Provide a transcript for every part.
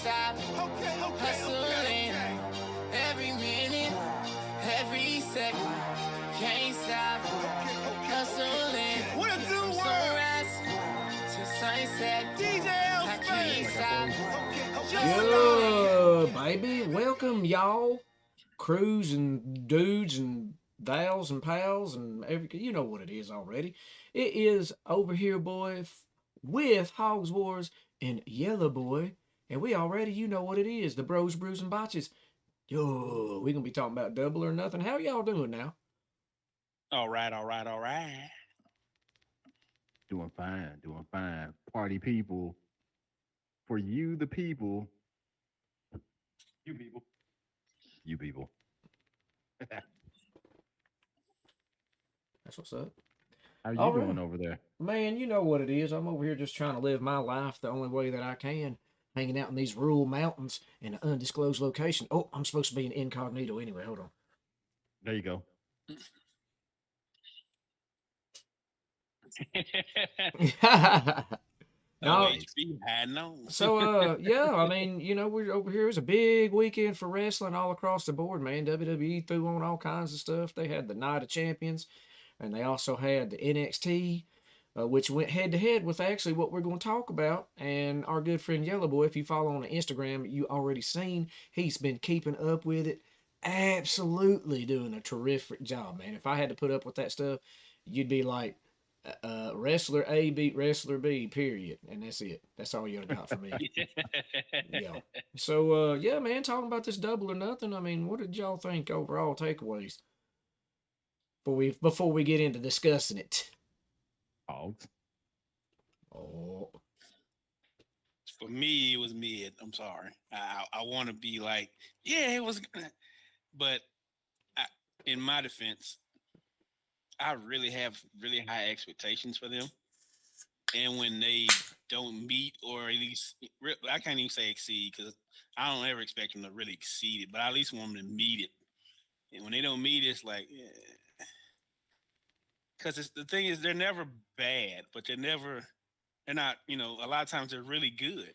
stop. Hustling every minute, every second. Can't stop. Hustling. What a do word. Sunrise to sunset. DJ I can't stop. Yeah, baby. Welcome, y'all. Crews and dudes and gals and pals and you know what it is already. It is Over Here Boy with Hogs Wars and Yellow Boy. And we already, you know what it is. The Bros, Brews, and Botches. Yo, we going to be talking about Double or Nothing. How y'all doing now? All right. Doing fine. Party people. For you, the people. You people. That's what's up. How you All doing right. over there? Man, you know what it is. I'm over here just trying to live my life the only way that I can, hanging out in these rural mountains in an undisclosed location. Oh, I'm supposed to be an incognito anyway. Hold There you go. on. No, No. yeah, I mean, you know, we're over here. It was a big weekend for wrestling all across the board, man. WWE threw on all kinds of stuff. They had the Night of Champions, and they also had the NXT, which went head to head with actually what we're going to talk about. And our good friend Yellow Boy, if you follow on Instagram, you already seen he's been keeping up with it. Absolutely doing a terrific job, man. If I had to put up with that stuff, you'd be like, wrestler A beat wrestler B, period. And that's it. That's all you got for me. Yeah. So, yeah, man, talking about this Double or Nothing. I mean, what did y'all think overall takeaways before we get into discussing it? Hogs. Oh, For me, it was mid. I'm sorry. I want to be like, yeah, it was, but I, in my defense, I really have really high expectations for them, and when they don't meet, or at least I can't even say exceed, because I don't ever expect them to really exceed it, but I at least want them to meet it. And when they don't meet it, it's like, because it's the thing is they're never bad, but they're not. A lot of times they're really good,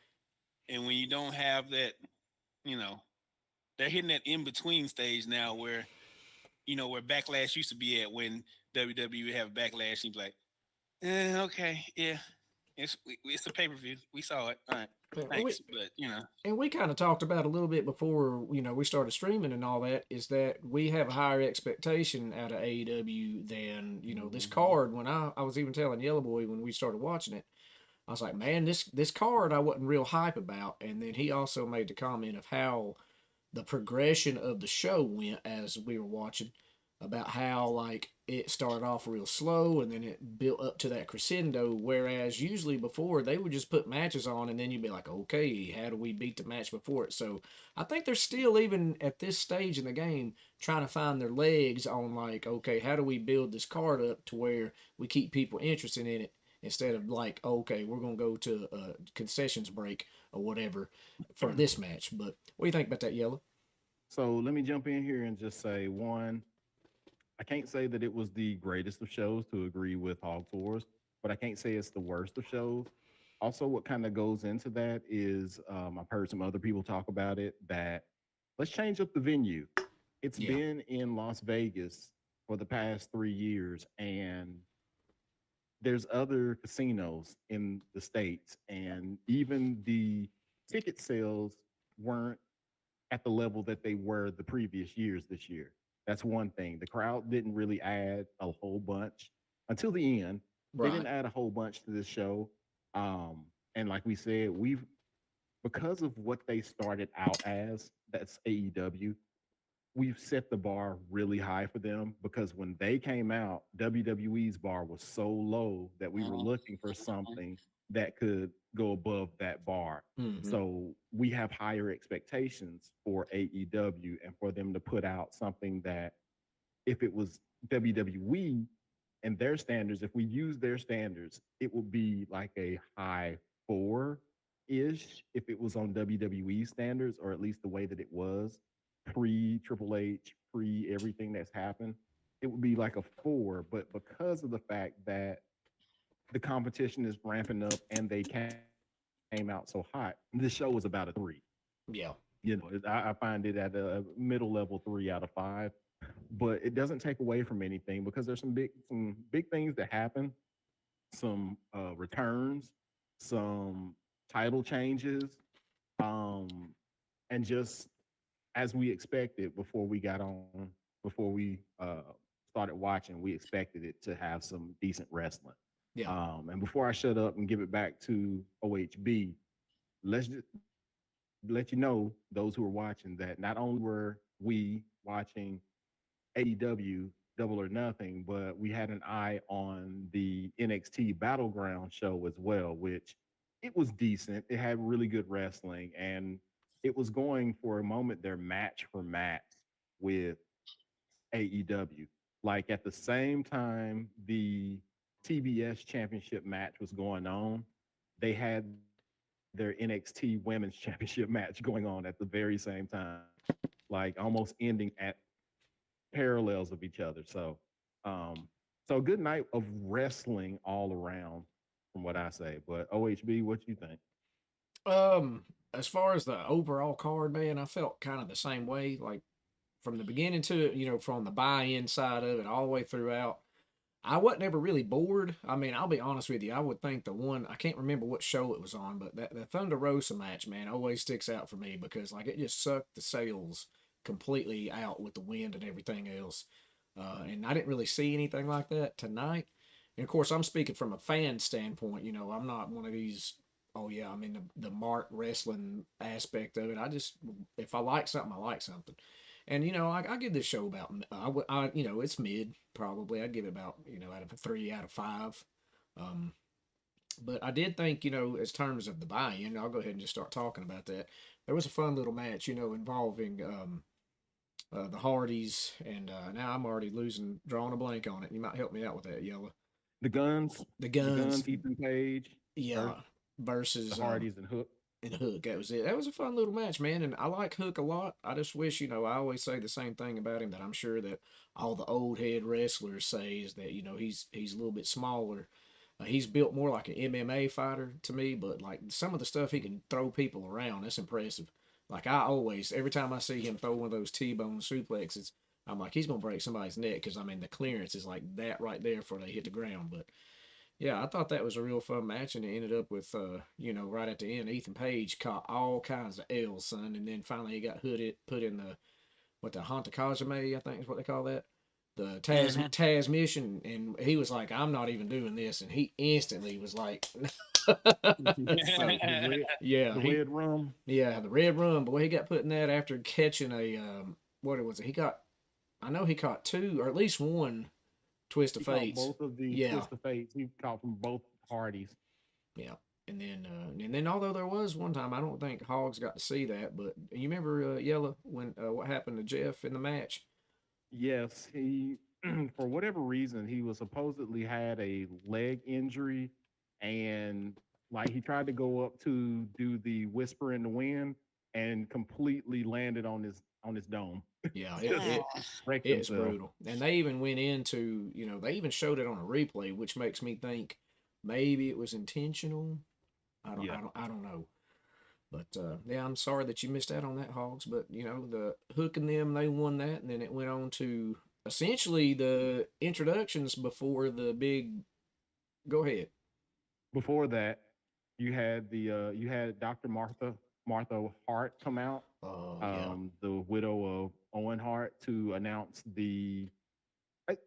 and when you don't have that, you know, they're hitting that in between stage now where where backlash used to be at when WWE would have backlash and be like, okay, yeah, it's a pay-per-view. We saw it. All right. man, Thanks. But and we kind of talked about a little bit before, we started streaming and all that, is that we have a higher expectation out of AEW than, this card. When I was even telling Yellow Boy when we started watching it, I was like, man, this card I wasn't real hype about. And then he also made the comment of how the progression of the show went as we were watching, about how like it started off real slow and then it built up to that crescendo, whereas usually before they would just put matches on and then you'd be like, okay, how do we beat the match before it? So I think they're still, even at this stage in the game, trying to find their legs on like, okay, how do we build this card up to where we keep people interested in it, instead of like, okay, we're gonna go to a concessions break or whatever for this match. But what do you think about that, Yellow? So let me jump in here and just say one, I can't say that it was the greatest of shows to agree with Hog Wars, but I can't say it's the worst of shows. Also, what kind of goes into that is I've heard some other people talk about it, that let's change up the venue. It's Yeah. been in Las Vegas for the past 3 years, and there's other casinos in the States, and even the ticket sales weren't at the level that they were the previous years this year. That's one thing. The crowd didn't really add a whole bunch until the end. They Right. didn't add a whole bunch to this show. And like we said, because of what they started out as, that's AEW, we've set the bar really high for them, because when they came out, WWE's bar was so low that we were looking for something that could go above that bar. Mm-hmm. So we have higher expectations for AEW, and for them to put out something that, if it was WWE and their standards, if we use their standards, it would be like a high four ish if it was on WWE standards, or at least the way that it was pre Triple H, pre everything that's happened. It would be like a four. But because of the fact that the competition is ramping up and they came out so hot, this show was about a three. Yeah. I find it at a middle level 3 out of 5, but it doesn't take away from anything because there's some big things that happen, some returns, some title changes, um, and just as we expected before we started watching, we expected it to have some decent wrestling. Yeah. And before I shut up and give it back to OHB, let's just let you know, those who are watching, that not only were we watching AEW Double or Nothing, but we had an eye on the NXT Battleground show as well, which it was decent. It had really good wrestling, and it was going for a moment there match for match with AEW. Like at the same time the TBS championship match was going on, they had their NXT women's championship match going on at the very same time, like almost ending at parallels of each other. Um, so a good night of wrestling all around, from what I say. But OHB, what you think? Um, as far as the overall card, man, I felt kind of the same way. Like from the beginning to from the buy-in side of it all the way throughout. I wasn't ever really bored. I mean, I'll be honest with you. I would think the one I can't remember what show it was on, but that the Thunder Rosa match, man, always sticks out for me because like it just sucked the sails completely out with the wind and everything else. And I didn't really see anything like that tonight. And of course, I'm speaking from a fan standpoint. I'm not one of these. Oh yeah, I mean the mark wrestling aspect of it. I just if I like something, I like something. And I give this show about it's mid probably. I'd give it about out of a 3 out of 5. Um, but I did think as terms of the buy-in, I'll go ahead and just start talking about that. There was a fun little match involving the Hardys, and now I'm already drawing a blank on it. You might help me out with that, Yella. The Guns, The the Guns, Guns, Ethan Page yeah, versus the versus Hardys and Hook. and Hook. That was it. That was a fun little match, man. And I like Hook a lot. I just wish, I always say the same thing about him that I'm sure that all the old head wrestlers say is that, he's a little bit smaller. He's built more like an MMA fighter to me, but like some of the stuff he can throw people around, that's impressive. Like I always, every time I see him throw one of those T-bone suplexes, I'm like, he's gonna break somebody's neck because I mean the clearance is like that right there before they hit the ground. But yeah, I thought that was a real fun match, and it ended up with, right at the end, Ethan Page caught all kinds of L's, son, and then finally he got hooded, put in the Hantakajime, I think is what they call that, the Mhm. Taz mission, and he was like, I'm not even doing this, and he instantly was like, so The red, yeah, the red rum. the red rum, boy, he got put in that after catching a, what was it? I know he caught two or at least one twist of He caught fates. both of the Yeah, twist of fates. He caught from both parties. yeah. And then although there was one time I don't think Hogs got to see that, but you remember Yella when what happened to Jeff in the match? Yes, he for whatever reason he was supposedly had a leg injury, and like he tried to go up to do the whisper in the wind and completely landed on his dome. Yeah, it, Just it Oh, wrecked it's himself. brutal. And they even went into they even showed it on a replay, which makes me think maybe it was intentional. Yeah. I don't know. But yeah, I'm sorry that you missed out on that, Hogs. But the Hook and them they won that, and then it went on to essentially the introductions before the big. Go ahead. Before that, you had Dr. Martha Hart come out, Oh yeah, the widow of Owen Hart, to announce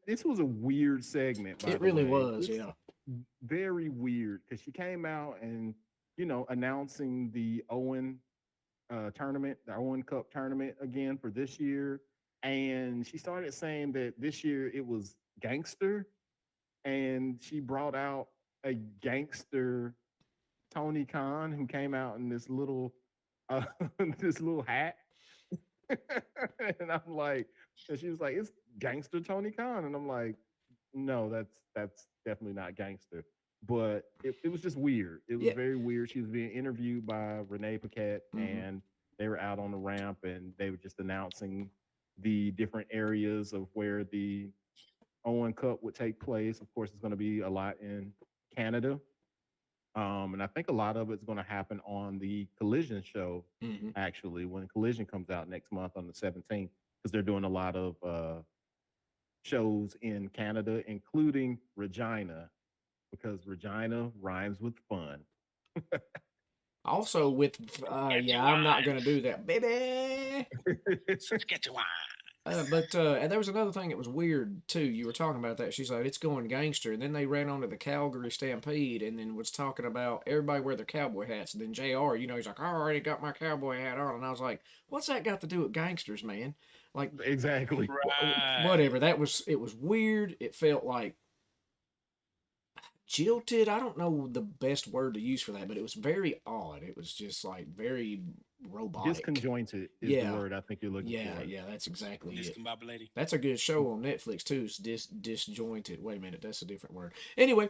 this was a weird segment, by it the really way. was. This Yeah. very weird because she came out and announcing the Owen tournament, the Owen Cup tournament again for this year, and she started saying that this year it was gangster, and she brought out a gangster Tony Khan who came out in this little uh, this little hat. And I'm like, and she was like, it's gangster Tony Khan. And I'm like, no, that's definitely not gangster. But it was just weird. It was Yeah. very weird. She was being interviewed by Renee Paquette, Hmm. and they were out on the ramp and they were just announcing the different areas of where the Owen Cup would take place. Of course, it's going to be a lot in Canada. And I think a lot of it's going to happen on the Collision show, Mm-hmm. actually, when Collision comes out next month on the 17th, because they're doing a lot of shows in Canada, including Regina, because Regina rhymes with fun. Also, with yeah, I'm not gonna do that, baby. Saskatchewan. But and there was another thing that was weird too. You were talking about that. She's like, it's going gangster. And then they ran onto the Calgary Stampede and then was talking about everybody wear their cowboy hats. And then JR, he's like, I already got my cowboy hat on. And I was like, what's that got to do with gangsters, man? Like, Exactly. Right. whatever. It was weird. It felt like jilted. I don't know the best word to use for that, but it was very odd. It was just like very robotic. Disconjointed is the Yeah. word I think you're looking Yeah, for. yeah, that's exactly it. Discombobulated. That's a good show on Netflix too. It's disjointed. Wait a minute, that's a different word. Anyway,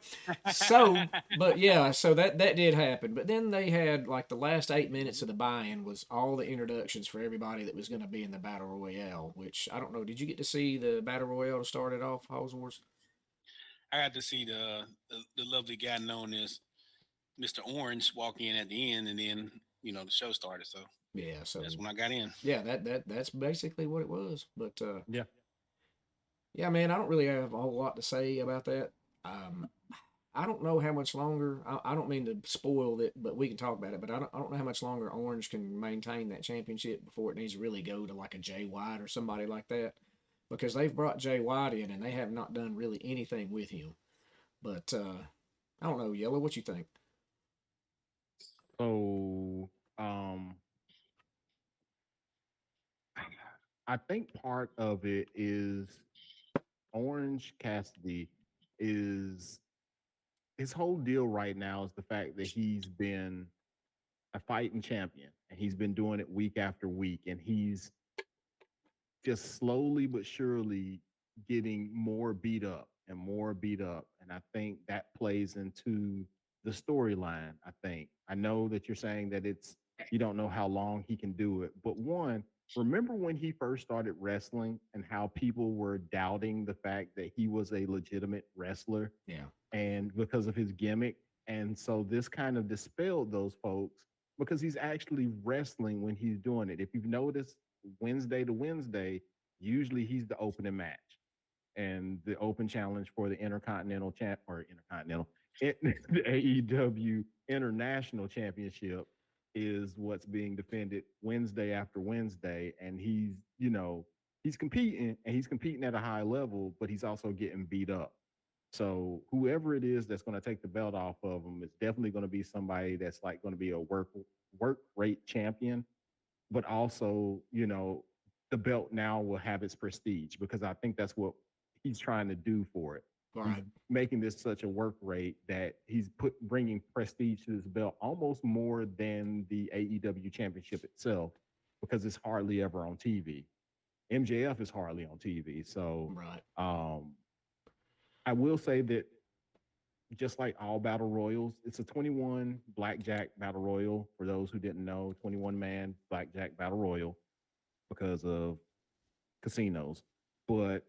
so but yeah, so that did happen. But then they had like the last 8 minutes of the buy-in was all the introductions for everybody that was going to be in the battle royale. Which I don't know. Did you get to see the battle royale to start it off, Hosworth? I got to see the lovely guy known as Mr. Orange walk in at the end, and then the show started. So Yeah, so that's when I got in. yeah, that's basically what it was. But Yeah. yeah, man, I don't really have a whole lot to say about that. Um, I don't know how much longer. I don't mean to spoil it, but we can talk about it. But I don't know how much longer Orange can maintain that championship before it needs to really go to like a Jay White or somebody like that, because they've brought Jay White in and they have not done really anything with him. But I don't know, Yellow. What you think? So, I think part of it is Orange Cassidy is his whole deal right now is the fact that he's been a fighting champion and he's been doing it week after week and he's just slowly but surely getting more beat up and more beat up. And I think that plays into the storyline. I know that you're saying that you don't know how long he can do it, but one, remember when he first started wrestling and how people were doubting the fact that he was a legitimate wrestler Yeah. and because of his gimmick. And so this kind of dispelled those folks because he's actually wrestling when he's doing it. If you've noticed, Wednesday to Wednesday, usually he's the opening match and the open challenge for the Intercontinental champ or Intercontinental the AEW International Championship is what's being defended Wednesday after Wednesday. And he's competing and he's competing at a high level, but he's also getting beat up. So whoever it is that's going to take the belt off of him is definitely going to be somebody that's like going to be a work rate champion, but also, the belt now will have its prestige because I think that's what he's trying to do for it. All He's right. making this such a work rate that he's bringing prestige to this belt almost more than the AEW championship itself because it's hardly ever on TV. MJF is hardly on TV. So Right. I will say that just like all battle royals, it's a 21 blackjack battle royal. For those who didn't know, 21 man blackjack battle royal because of casinos. But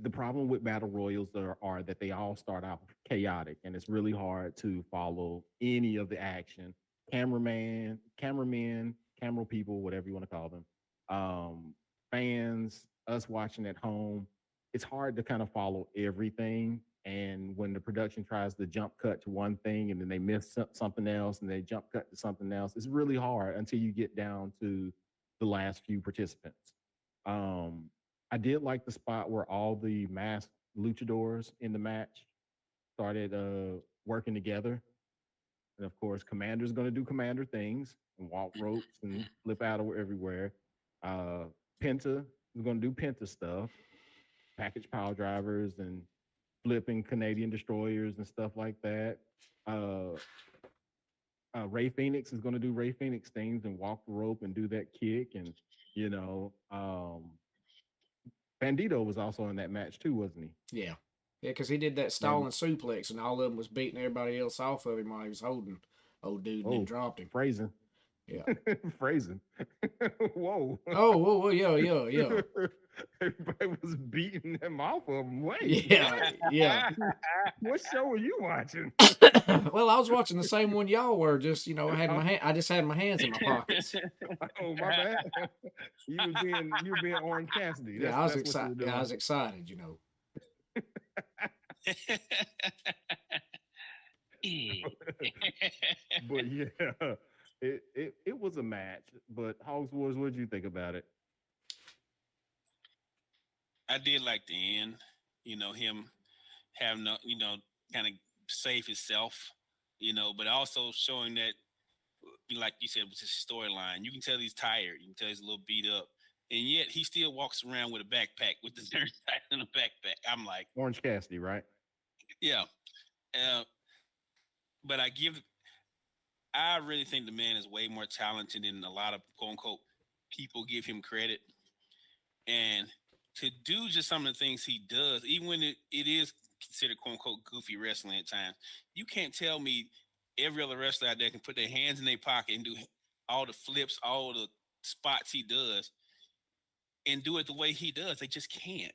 the problem with battle royals are that they all start out chaotic and it's really hard to follow any of the action. Cameramen, camera people, whatever you want to call them, fans, us watching at home, it's hard to kind of follow everything. And when the production tries to jump cut to one thing and then they miss something else and they jump cut to something else, it's really hard until you get down to the last few participants. I did like the spot where all the masked luchadors in the match started working together. And of course, Commander's going to do Commander things and walk ropes and flip out everywhere. Penta is going to do Penta stuff, package power drivers and flipping Canadian destroyers and stuff like that. Ray Phoenix is going to do Ray Phoenix things and walk the rope and do that kick. And, Bandito was also in that match too, wasn't he? Yeah. Yeah, because he did that stalling suplex and all of them was beating everybody else off of him while he was holding old dude and then dropped him. Phrasing. Yeah. Phrasing. Whoa. Whoa, yeah. Everybody was beating him off of him. Wait, Yeah, yeah. what show are you watching? Well, I was watching the same one y'all were. Just I just had my hands in my pockets. Oh, my bad. You were being Orange Cassidy. Yeah, That's what you were I doing. was excited. But yeah, it was a match. But Hogs Wars, what did you think about it? I did like the end. Him having no, kind of save himself. But also showing that, like you said, with his storyline, you can tell he's tired. You can tell he's a little beat up, and yet he still walks around with a backpack with the turnstile in a backpack. I'm like, Orange Cassidy, right? yeah. Uh, but I really think the man is way more talented than a lot of quote unquote people give him credit. And to do just some of the things he does, even when it is considered quote unquote goofy wrestling at times, you can't tell me every other wrestler out there can put their hands in their pocket and do all the flips, all the spots he does, and do it the way he does. They just can't.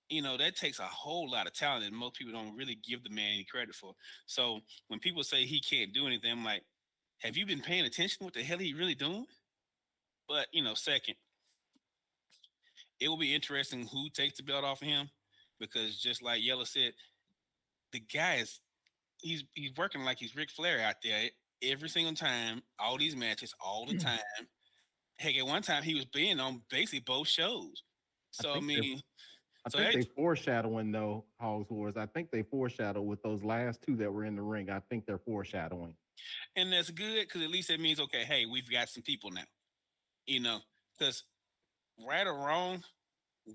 That takes a whole lot of talent and most people don't really give the man any credit for. So when people say he can't do anything, I'm like, have you been paying attention? What the hell he really doing? But second, it will be interesting who takes the belt off of him because just like Yella said, the guy is he's working like he's Ric Flair out there every single time, all these matches, all the time. Heck, at one time he was being on basically both shows. I So I think they're mean, I so think they foreshadowing though, Hogs Wars. I think they foreshadow with those last two that were in the ring. I think they're foreshadowing. and that's good because at least that means okay, hey, we've got some people now. Because right or wrong,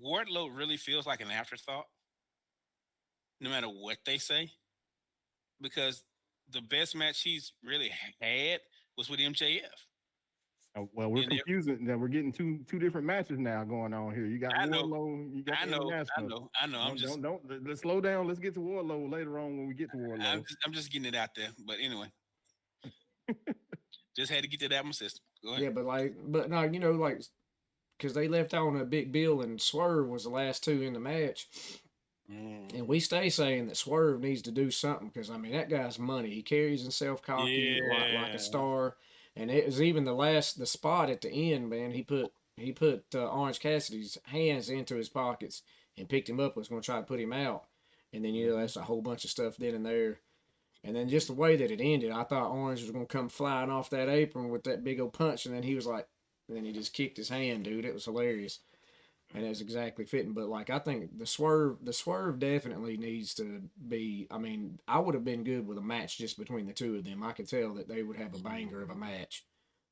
Wardlow really feels like an afterthought, no matter what they say, because the best match he's really had was with MJF. Well, we're And it, confusing. Now we're getting two different matches now going on here. You got I know, Wardlow, you got I the know, I international. know, I know. Let's slow down. Let's get to Wardlow later on when we get to Wardlow. I'm just getting it out there. But anyway, just had to get that out of my system. Go ahead. Yeah, but no, because they left on a Big Bill and Swerve was the last two in the match. And we stay saying that Swerve needs to do something because I mean that guy's money. He carries himself cocky like a Yeah. star, and it was even the spot at the end. Man, he put Orange Cassidy's hands into his pockets and picked him up. Was going to try to put him out, and then that's a whole bunch of stuff then and there. And then just the way that it ended, I thought Orange was going to come flying off that apron with that big old punch, and then he was like, and then he just kicked his hand, dude. It was hilarious and it's exactly fitting. But like I think the swerve definitely needs to be. I mean, I would have been good with a match just between the two of them. I could tell that they would have a banger of a match.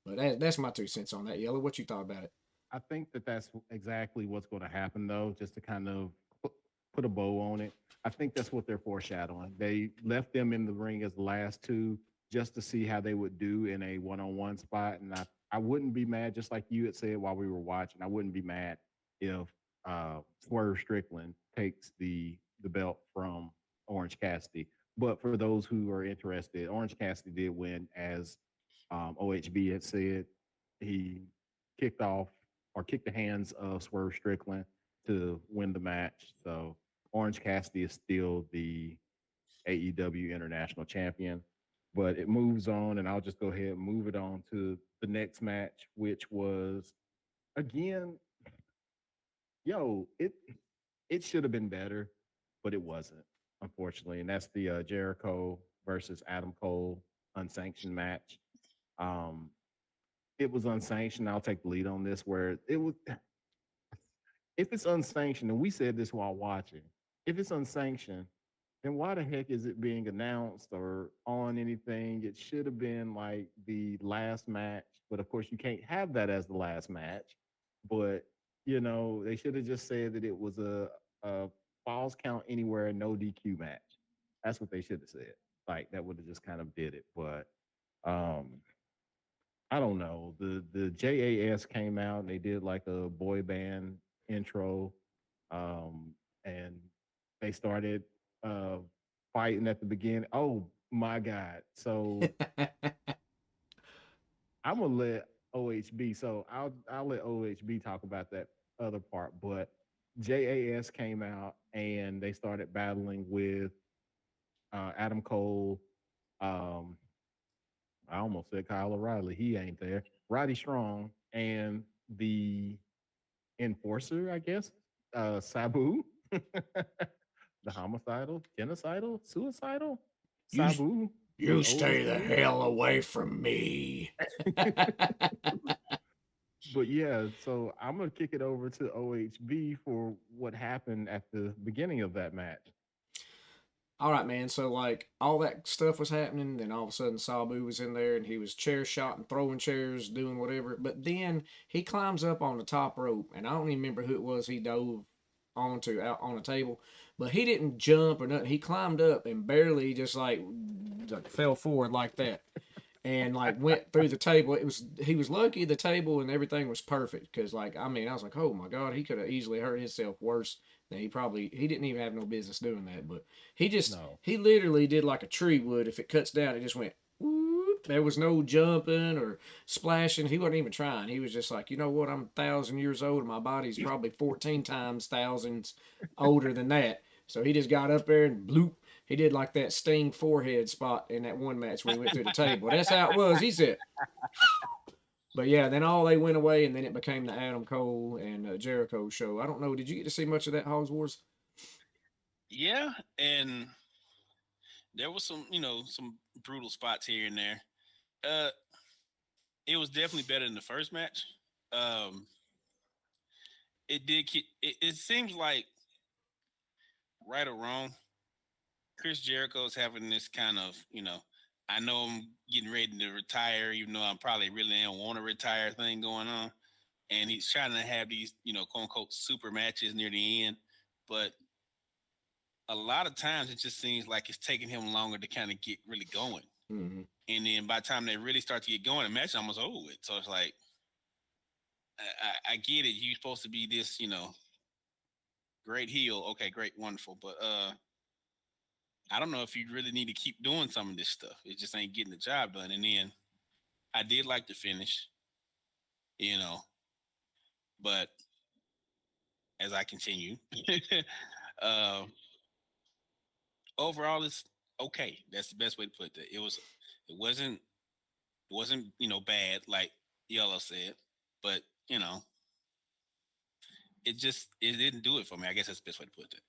But that's my 2 cents on that. Yellow, what you thought about it? I think that that's exactly what's going to happen, though. Just to kind of put a bow on it, I think that's what they're foreshadowing. They left them in the ring as the last two just to see how they would do in a one-on-one spot, and I wouldn't be mad. Just like you had said while we were watching, I wouldn't be mad if Swerve Strickland takes the belt from Orange Cassidy. But for those who are interested, Orange Cassidy did win, as OHB had said. He kicked off or kicked the hands of Swerve Strickland to win the match. So Orange Cassidy is still the AEW International Champion. But it moves on, and I'll just go ahead and move it on to the next match, which was again, it should have been better, but it wasn't, unfortunately. And that's the Jericho versus Adam Cole unsanctioned match. Um, it was unsanctioned. I'll take the lead on this. Where it was, if it's unsanctioned, and we said this while watching, if it's unsanctioned, then why the heck is it being announced or on anything? It should have been like the last match, but of course you can't have that as the last match. But they should have just said that it was a falls count anywhere, no DQ match. That's what they should have said. Like that would have just kind of did it. But um, I don't know. The JAS came out and they did like a boy band intro, and they started uh, fighting at the beginning. Oh my God! So I'm gonna let OHB. So I'll let OHB talk about that other part. But JAS came out and they started battling with Adam Cole. Um, I almost said Kyle O'Reilly. He ain't there. Roddy Strong and the enforcer, I guess. Sabu. The homicidal, genocidal, suicidal. You Sabu was you stay the overseeing. hell away from me. But yeah, so I'm gonna kick it over to OHB for what happened at the beginning of that match. All right, man. So like all that stuff was happening, then all of a sudden Sabu was in there and he was chair shotting, throwing chairs, doing whatever. But then he climbs up on the top rope, and I don't even remember who it was he dove onto out on the table, but he didn't jump or nothing. He climbed up and barely just like fell forward like that and like went through the table. It was he was lucky the table and everything was perfect because like I mean I was like, oh my god, he could have easily hurt himself worse than he didn't even have no business doing that. But No. he literally did like a tree would. If it cuts down, it just went whoop. There was no jumping or splashing. He wasn't even trying. He was just like, you know what, I'm 1,000 years old and my body's probably 14 times thousands older than that. So he just got up there and bloop. He did like that Sting forehead spot in that one match when he went through the table. That's how it was. He said, but yeah, then all they went away, and then it became the Adam Cole and Jericho show. I don't know. Did you get to see much of that Hogs Wars? Yeah, and there was some, some brutal spots here and there. Uh, it was definitely better than the first match. Um, it seems like right or wrong, Chris Jericho's having this kind of, I know I'm getting ready to retire, even though I probably really don't want to retire thing going on. And he's trying to have these, quote unquote super matches near the end. But a lot of times it just seems like it's taking him longer to kind of get really going. Mm-hmm. And then by the time they really start to get going, the match is almost over with. So it's like, I get it. You're supposed to be this, great heel. Okay, great, wonderful. But I don't know if you really need to keep doing some of this stuff. It just ain't getting the job done. And then I did like the finish, you know, but as I continue, uh, overall it's okay. That's the best way to put that. It wasn't, bad like Yellow said, but it didn't do it for me. I guess that's the best way to put that.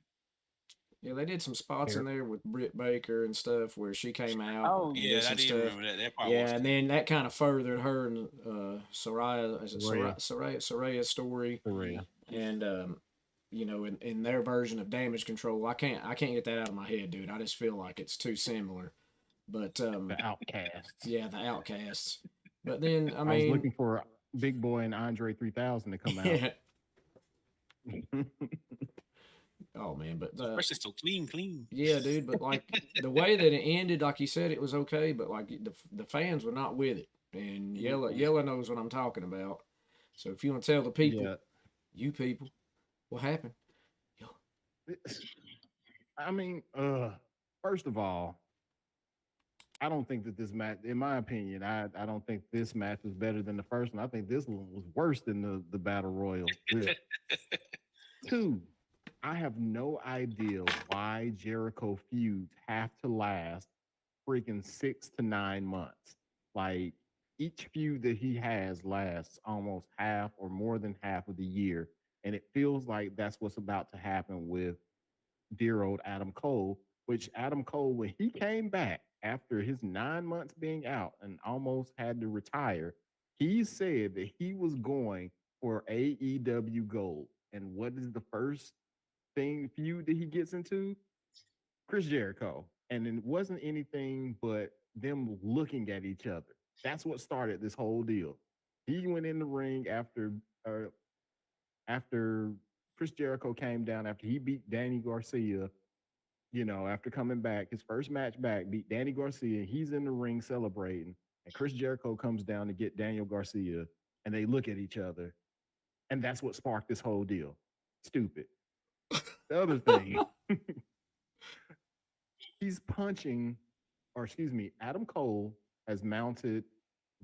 Yeah, they did some spots in Here. there with Britt Baker and stuff where she came out Oh, and did Yeah, I some did stuff. remember that. That part was Yeah, and cool. then that kind of furthered her and Soraya, is it Rhea. Soraya's story, Rhea. and in their version of damage control. I can't get that out of my head, dude. I just feel like it's too similar. But The Outcasts. yeah, the Outcasts. But then I I was mean, looking for Big Boy and Andre 3000 to come out. yeah. Oh man, but Fresh is so clean. yeah, dude. But like the way that it ended, like you said, it was okay. But like the fans were not with it, and Mm-mm. Yella knows what I'm talking about. So if you want to tell the people, Yeah. you people, what happened? I mean, first of all, I don't think that this match, in my opinion, I don't think this match was better than the first one. I think this one was worse than the Battle Royal. Two, I have no idea why Jericho feuds have to last freaking 6 to 9 months. Like each feud that he has lasts almost half or more than half of the year. And it feels like that's what's about to happen with dear old Adam Cole, which Adam Cole, when he came back after his 9 months being out and almost had to retire, he said that he was going for AEW Gold. And what is the first thing feud that he gets into? Chris Jericho. And it wasn't anything but them looking at each other. That's what started this whole deal. He went in the ring uh, after Chris Jericho came down after he beat Danny Garcia. After coming back, his first match back, beat Danny Garcia. He's in the ring celebrating, and Chris Jericho comes down to get Daniel Garcia, and they look at each other, and that's what sparked this whole deal. Stupid. The other thing, he's punching, or excuse me, Adam Cole has mounted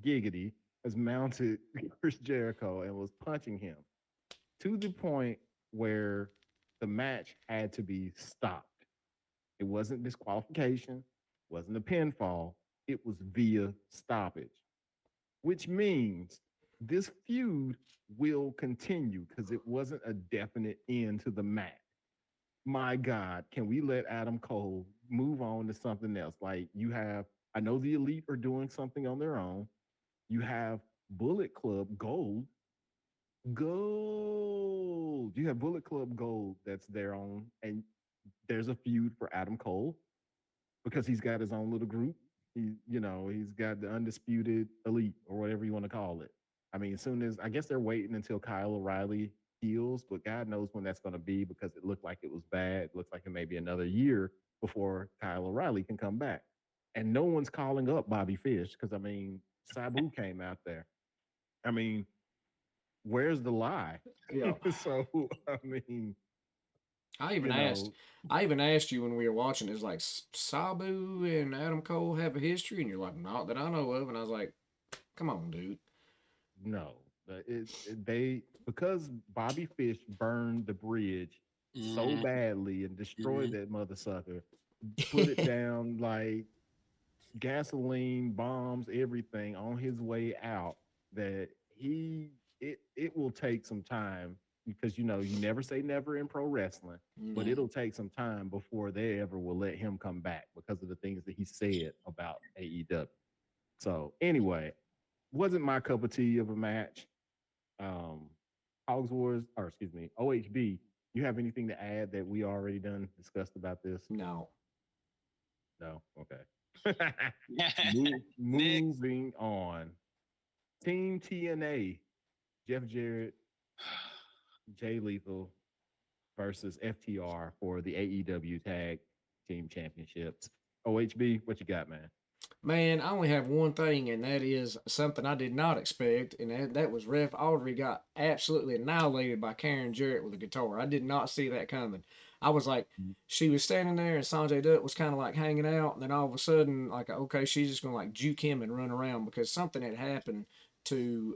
Giggity has mounted Chris Jericho and was punching him to the point where the match had to be stopped. It wasn't disqualification, wasn't a pinfall, it was via stoppage, which means this feud will continue because it wasn't a definite end to the match. My God, can we let Adam Cole move on to something else? Like you have, I know the Elite are doing something on their own. You have Bullet Club Gold. Gold. You have Bullet Club Gold that's their own, and there's a feud for Adam Cole because he's got his own little group. He's got the undisputed elite or whatever you want to call it. I mean, as soon as I guess they're waiting until Kyle O'Reilly heals, but God knows when that's going to be because it looked like it was bad. It looks like it may be another year before Kyle O'Reilly can come back. And no one's calling up Bobby Fish because I mean, Sabu came out there. I mean, where's the lie? Yeah. So I mean, I even you asked, know, I even asked you when we were watching. Is like Sabu and Adam Cole have a history, and you're like, not that I know of. And I was like, come on, dude. no, they because Bobby Fish burned the bridge so Mhm, badly and destroyed mhm. that mother sucker, put it down like gasoline, bombs, everything on his way out. That it will take some time because you never say never in pro wrestling, but No. it'll take some time before they ever will let him come back because of the things that he said about AEW. So anyway, wasn't my cup of tea of a match. Um, Hogs Wars, or excuse me, OHB. You have anything to add that we already done discussed about this? No. No. Okay. Next. Moving on. Team TNA. Jeff Jarrett, Jay Lethal versus FTR for the AEW Tag Team Championships. OHB, what you got, man? Man, I only have one thing, and that is something I did not expect, and that was Ref Audrey got absolutely annihilated by Karen Jarrett with a guitar. I did not see that coming. I was like, she was standing there, and Sanjay Dutt was kind of like hanging out, and then all of a sudden, like, okay, she's just gonna like juke him and run around because something had happened to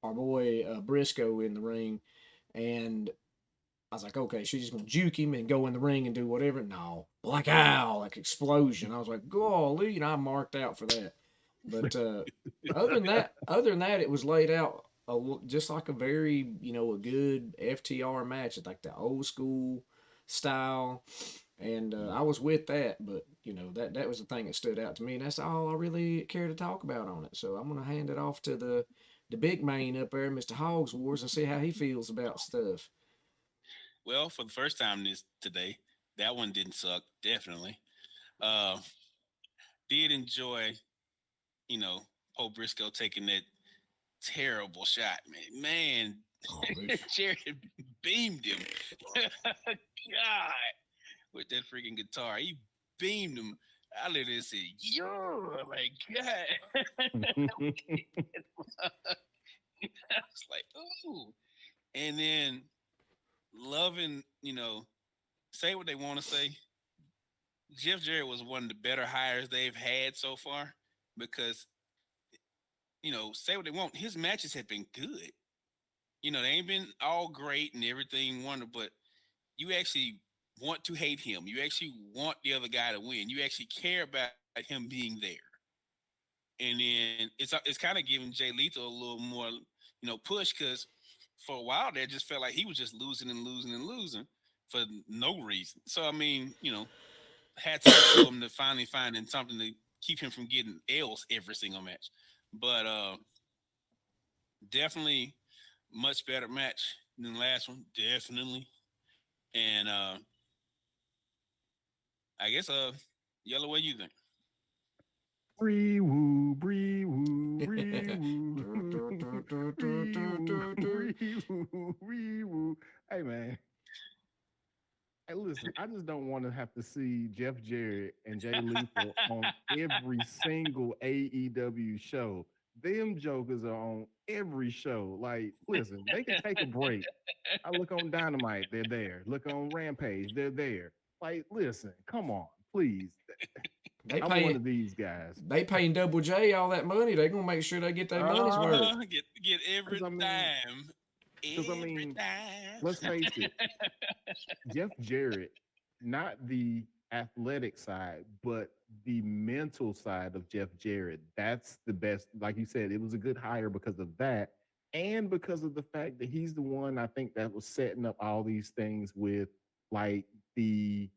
our boy Briscoe in the ring, and I was like, okay, she's just gonna juke him and go in the ring and do whatever. No, black owl, like explosion. I was like, golly, I marked out for that. But other than that, it was laid out just like a very, a good FTR match. It's like the old school style, and I was with that. But that was the thing that stood out to me, and that's all I really care to talk about on it. So I'm gonna hand it off to the big man up there, Mr. Hogs Wars, and see how he feels about stuff. Well, for the first time this today, that one didn't suck. Definitely. Uh, did enjoy, you know, Poe Briscoe taking that terrible shot, man. Man, Oh, Jared beamed him. God, with that freaking guitar, he beamed him. I literally said, "Yo, my God!" I was like, "Ooh!" And then loving, say what they want to say. Jeff Jarrett was one of the better hires they've had so far because, say what they want. His matches have been good. They ain't been all great and everything wonderful, but you actually want to hate him. You actually want the other guy to win. You actually care about him being there. And then it's kind of giving Jay Lethal a little more, push because for a while there, it just felt like he was just losing and losing and losing for no reason. So I mean, hats off to him to finally finding something to keep him from getting L's every single match. But definitely much better match than the last one, definitely. And I guess Yellow, what do you think? Bree woo, bree woo, bree woo, bree woo, bree woo, bree woo. Hey man, hey listen, I just don't want to have to see Jeff Jarrett and Jay Lethal on every single AEW show. Them jokers are on every show. Like, listen, they can take a break. I look on Dynamite, they're there. Look on Rampage, they're there. Like, listen, come on, please. They I'm one pay of these guys. they paying Double J all that money. They gonna make sure they get their money's worth. Get every Because I mean, dime. because I Every mean, dime. let's face it, Jeff Jarrett, not the athletic side, but the mental side of Jeff Jarrett. That's the best. Like you said, it was a good hire because of that. And because of the fact that he's the one I think that was setting up all these things with like the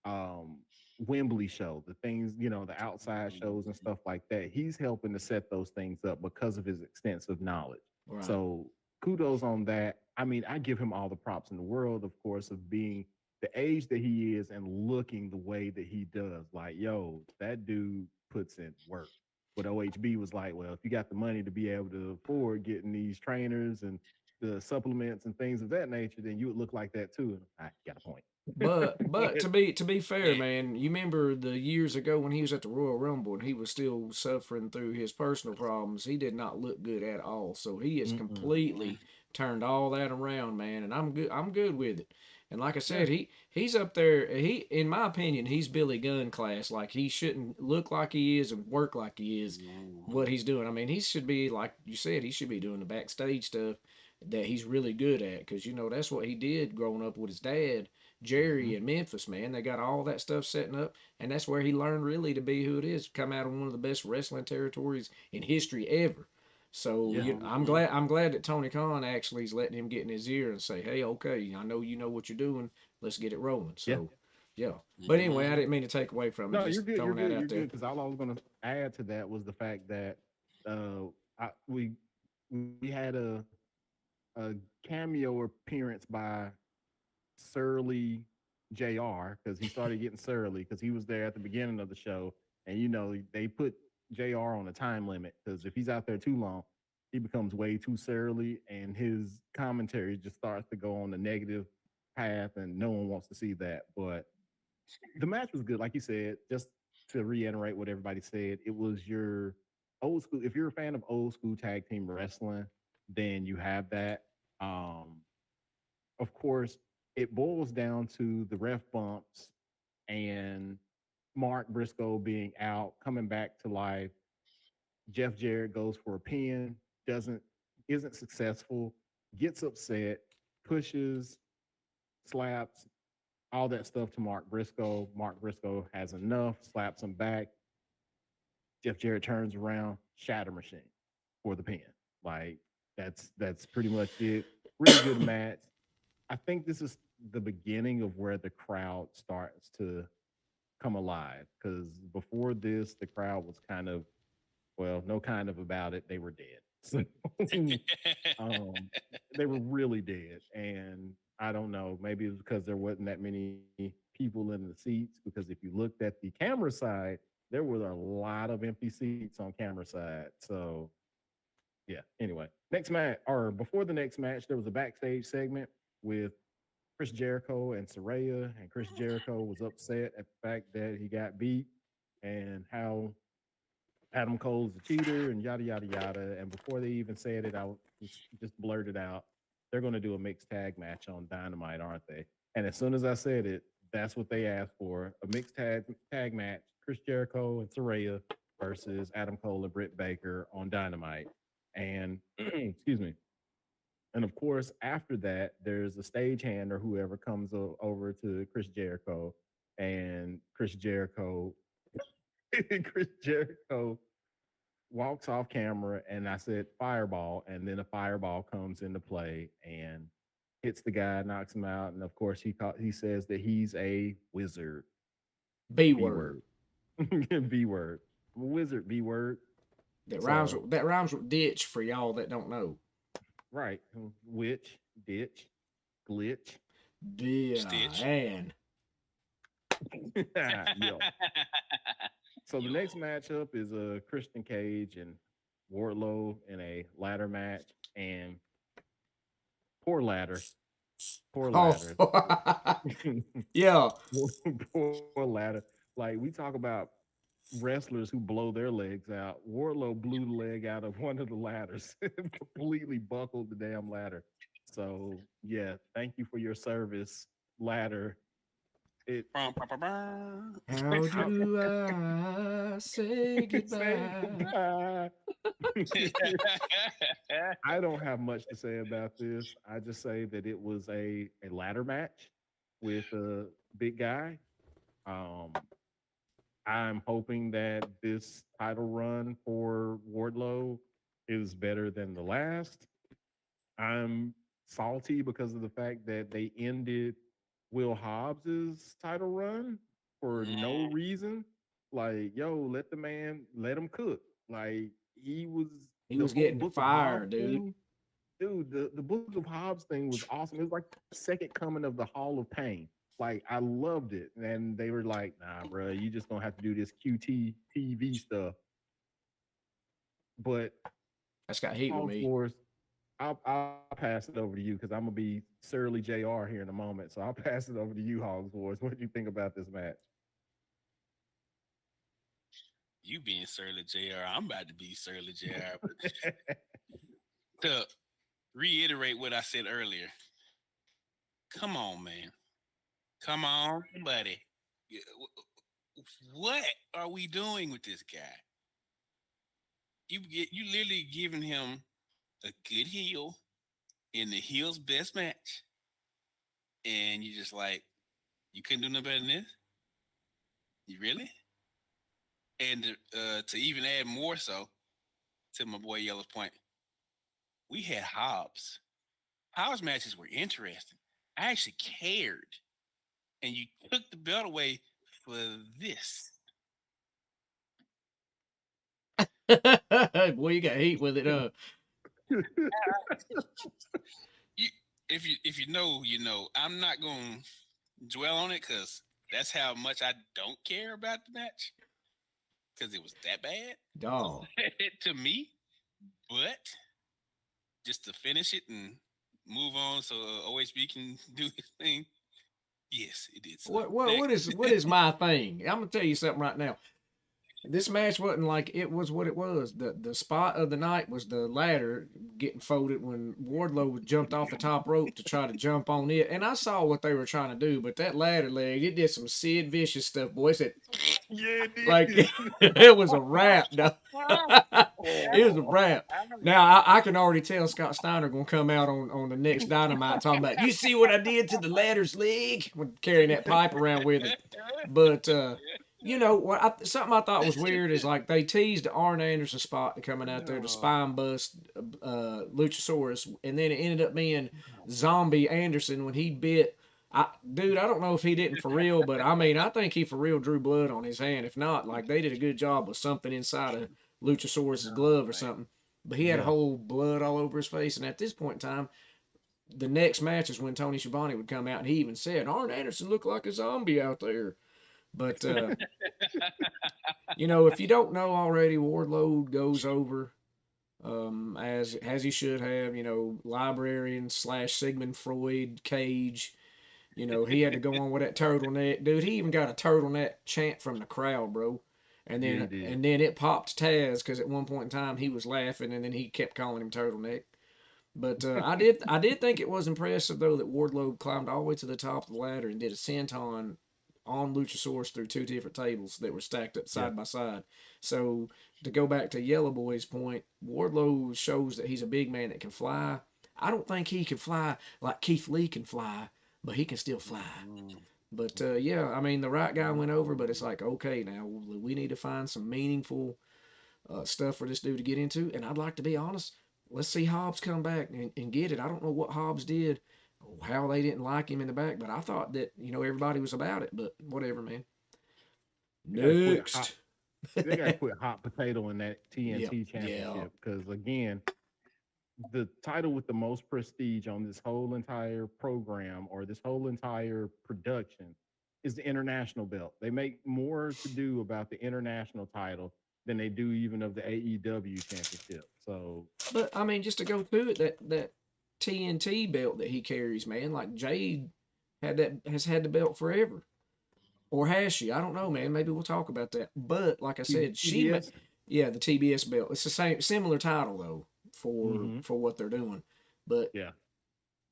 um Wembley show, the things, the outside shows and stuff like that. He's helping to set those things up because of his extensive knowledge. Right. So kudos on that. I mean, I give him all the props in the world, of course, of being the age that he is and looking the way that he does. Like, yo, that dude puts in work. But OHB was like, well, if you got the money to be able to afford getting these trainers and the supplements and things of that nature, then you would look like that too. And I got a point. But to be fair, man, you remember the years ago when he was at the Royal Rumble and he was still suffering through his personal problems. He did not look good at all. So he has Mm-mm. completely turned all that around, man, and I'm good. I'm good with it. And like I Yeah. said, he's up there. He, in my opinion, he's Billy Gunn class. Like he shouldn't look like he is and work like he is. What he's doing. I mean, he should be like you said. He should be doing the backstage stuff that he's really good at because that's what he did growing up with his dad Mm-hmm. Jerry in Memphis, man. They got all that stuff setting up, and that's where he learned really to be who it is. Come out of one of the best wrestling territories in history ever. So Yeah. I'm Mhm. glad. I'm glad that Tony Khan actually is letting him get in his ear and say, "Hey, okay, I know you know what you're doing. Let's get it rolling." Yeah. So, yeah. But anyway, I Mhm. didn't mean to take away from it. No, you're Just good. You're throwing that good. You're out there. good. Because all I was going to add to that was the fact that uh, we had a cameo appearance by Surly JR because he started getting surly because he was there at the beginning of the show. And, they put JR on a time limit because if he's out there too long, he becomes way too surly and his commentary just starts to go on the negative path and no one wants to see that. But the match was good. Like you said, just to reiterate what everybody said, it was your old school. If you're a fan of old school tag team wrestling, then you have that. Um, of course, it boils down to the ref bumps and Mark Briscoe being out, coming back to life. Jeff Jarrett goes for a pin, doesn't isn't successful, gets upset, pushes, slaps, all that stuff to Mark Briscoe. Mark Briscoe has enough, slaps him back. Jeff Jarrett turns around, shatter machine for the pin. Like that's pretty much it. Really good match. I think this is the beginning of where the crowd starts to come alive because before this, the crowd was kind of, well, no kind of about it. They were dead. So um, they were really dead. And I don't know, maybe it was because there wasn't that many people in the seats. Because if you looked at the camera side, there were a lot of empty seats on camera side. So yeah. Anyway, next match or before the next match, there was a backstage segment with Chris Jericho and Saraya, and Chris Jericho was upset at the fact that he got beat and how Adam Cole's a cheater and yada yada yada. And before they even said it, I just blurted out, "They're going to do a mixed tag match on Dynamite, aren't they?" And as soon as I said it, that's what they asked for: a mixed tag match, Chris Jericho and Saraya versus Adam Cole and Britt Baker on Dynamite. And excuse me, and of course, after that, there's a stagehand or whoever comes over to Chris Jericho, and Chris Jericho walks off camera, and I said fireball, and then a fireball comes into play and hits the guy, knocks him out, and of course he says that he's a wizard. B B word word, B word, wizard, B word. that rhymes So with that rhymes with ditch for y'all that don't know. right, witch, ditch, glitch. Yeah, Stitch. and Yo. So the next Yo. matchup is Christian Cage and Wardlow in a ladder match, and poor ladder, poor oh ladder, yeah, poor ladder. Like we talk about wrestlers who blow their legs out. Wardlow blew the leg out of one of the ladders, completely buckled the damn ladder. So yeah, thank you for your service, ladder. It Brum, brum, brum, brum. How do I say say goodbye? goodbye. I don't have much to say about this. I just say that it was a ladder match with a big guy. Um, I'm hoping that this title run for Wardlow is better than the last. I'm salty because of the fact that they ended Will Hobbs's title run for no Mm, reason. Like, yo, let the man let him cook. Like he was He the was whole getting Book of Hobbs fired, dude. thing. Dude, the Book of Hobbs thing was awesome. It was like the second coming of the Hall of Pain. Like I loved it. And they were like, nah, bro, you just gonna have to do this QT TV stuff. But That's got heat with Hogs me. Wars, I'll pass it over to you because I'm gonna be surly Jr. here in a moment. So I'll pass it over to you, Hogs Wars. What do you think about this match? you being Surly JR. I'm about to be Surly JR. But to reiterate what I said earlier, come on, man. Come on, buddy. Yeah, what are we doing with this guy? You literally giving him a good heel in the heel's best match, and you just like you couldn't do no better than this. You really? And to even add more so to my boy Yellow's point, we had Hobbs. Hobbs matches were interesting. I actually cared, and you took the belt away for this. Boy, you got heat with it, You, if you know, you know. I'm not gonna dwell on it because that's how much I don't care about the match because it was that bad Dog. to me. But just to finish it and move on so OHB can do his thing. Yes, it did. So next. What is my thing? I'm gonna tell you something right now. This match wasn't like it was what it was. The spot of the night was the ladder getting folded when Wardlow jumped off the top rope to try to jump on it. And I saw what they were trying to do, but that ladder leg, it did some Sid Vicious stuff, boy. It said, Yeah, like it it was a wrap. No. It was a Oh, wrap. Now I can already tell Scott Steiner gonna come out on the next Dynamite talking about you see what I did to the ladder's leg when carrying that pipe around with him. But you know what? Something I thought was weird is like they teased the Arn Anderson spot coming out there to no. spine bust Luchasaurus, and then it ended up being Zombie Anderson when he bit. Dude, I don't know if he didn't for real, but I mean, I think he for real drew blood on his hand. If not, like they did a good job with something inside of Luchasaurus's glove or something. But he had a Yeah. whole blood all over his face, and at this point in time, the next match is when Tony Schiavone would come out, and he even said Arn Anderson looked like a zombie out there. But you know, if you don't know already, Wardlow goes over as he should have. You know, librarian slash Sigmund Freud cage. You know, he had to go on with that turtleneck, dude. He even got a turtleneck chant from the crowd, bro. Yeah, he did. And then it popped Taz because at one point in time he was laughing, and then he kept calling him turtleneck. But I did think it was impressive though that Wardlow climbed all the way to the top of the ladder and did a senton on Luchasaurus through two different tables that were stacked up Yeah. side by side. So to go back to Yellow Boy's point, Wardlow shows that he's a big man that can fly. I don't think he can fly like Keith Lee can fly, but he can still fly. Mm. But yeah, I mean the right guy went over, but it's like okay, now we need to find some meaningful stuff for this dude to get into. And I'd like to be honest, let's see Hobbs come back and get it. I don't know what Hobbs did, how they didn't like him in the back, but I thought that you know everybody was about it. But whatever, man. They gotta quit hot. Next. They gotta quit hot potato in that Yeah, TNT yeah. championship because again, the title with the most prestige on this whole entire program or this whole entire production is the international belt. They make more to do about the international title than they do even of the AEW championship. So But I mean, just to go through it, that TNT belt that he carries, man, like Jade has had the belt forever. Or has she? I don't know, man. Maybe we'll talk about that. But like I said, TBS, yeah, the TBS belt. It's the same similar title though mm-hmm, for what they're doing. But yeah,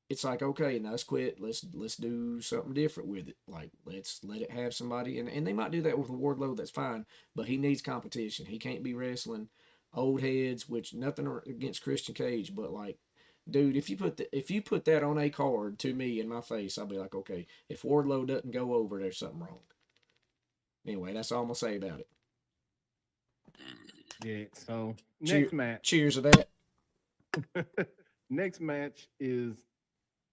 it's like, okay, now let's quit. Let's do something different with it. Like let's let it have somebody, and they might do that with Wardlow. That's fine, but he needs competition. He can't be wrestling old heads. Which nothing against Christian Cage, but like, dude, if you put that on a card to me in my face, I'll be like, okay, if Wardlow doesn't go over, there's something wrong. Anyway, that's all I'm gonna say about it. Yeah. So Cheer, next match. cheers to that. Next match is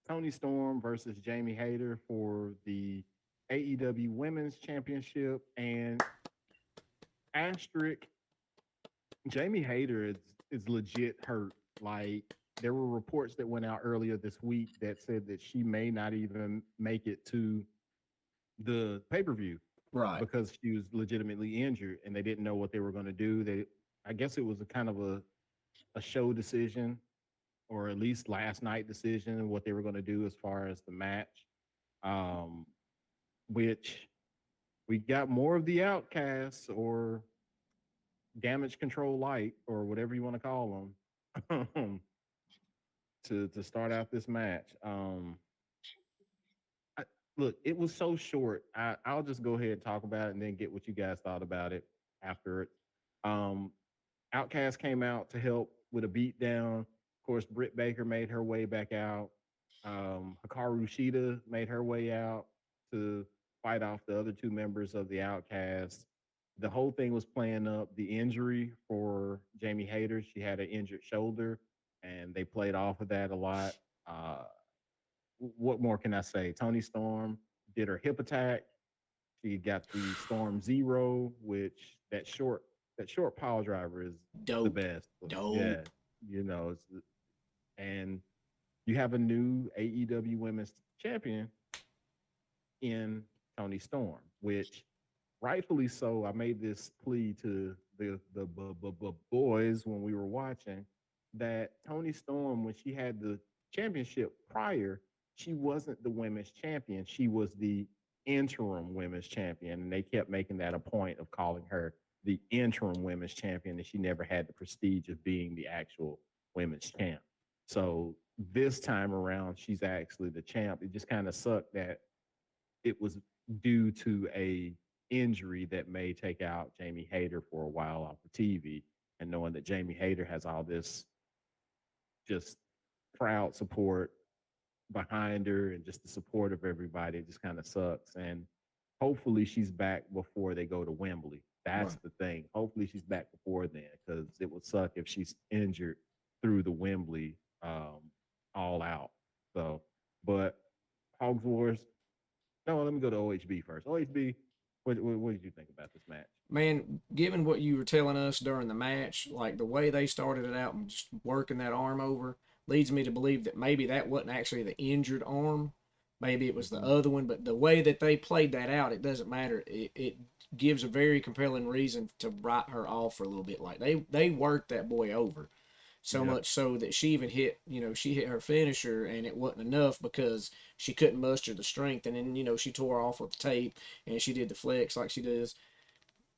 Tony Storm versus Jamie Hayter for the AEW Women's Championship. And asterisk, Jamie Hayter is legit hurt. Like there were reports that went out earlier this week that said that she may not even make it to the pay-per-view Right. because she was legitimately injured and they didn't know what they were going to do. I guess it was a kind of a show decision or at least last night decision what they were going to do as far as the match. Which we got more of the outcasts or damage control light or whatever you want to call them to start out this match. Look, it was so short. I'll just go ahead and talk about it and then get what you guys thought about it after it. Um, Outcast came out to help with a beatdown. Of course, Britt Baker made her way back out. Hikaru Shida made her way out to fight off the other two members of the Outcast. The whole thing was playing up the injury for Jamie Hayter. She had an injured shoulder, and they played off of that a lot. What more can I say? Tony Storm did her hip attack. She got the Storm Zero, which that short pile driver is the Dope. best. Dope. Yeah, and you have a new AEW Women's Champion in Tony Storm, which rightfully so. I made this plea to the boys when we were watching that Tony Storm, when she had the championship prior, she wasn't the women's champion. She was the interim women's champion, and they kept making that a point of calling her the interim women's champion, and she never had the prestige of being the actual women's champ. So this time around, she's actually the champ. It just kind of sucked that it was due to a injury that may take out Jamie Hayter for a while off of TV, and knowing that Jamie Hayter has all this just crowd support behind her and just the support of everybody, it just kind of sucks. And hopefully she's back before they go to Wembley. That's Right. the thing. Hopefully she's back before then, because it would suck if she's injured through the Wembley all out. So, but Hogs Wars. No, let me go to OHB first. OHB, what did you think about this match? Man, given what you were telling us during the match, like the way they started it out and just working that arm over, leads me to believe that maybe that wasn't actually the injured arm. Maybe it was the Mhm. other one, but the way that they played that out, it doesn't matter. It gives a very compelling reason to write her off for a little bit. Like they worked that boy over. So Yeah. much so that she even hit, she hit her finisher and it wasn't enough because she couldn't muster the strength. And then, she tore off with the tape and she did the flex like she does.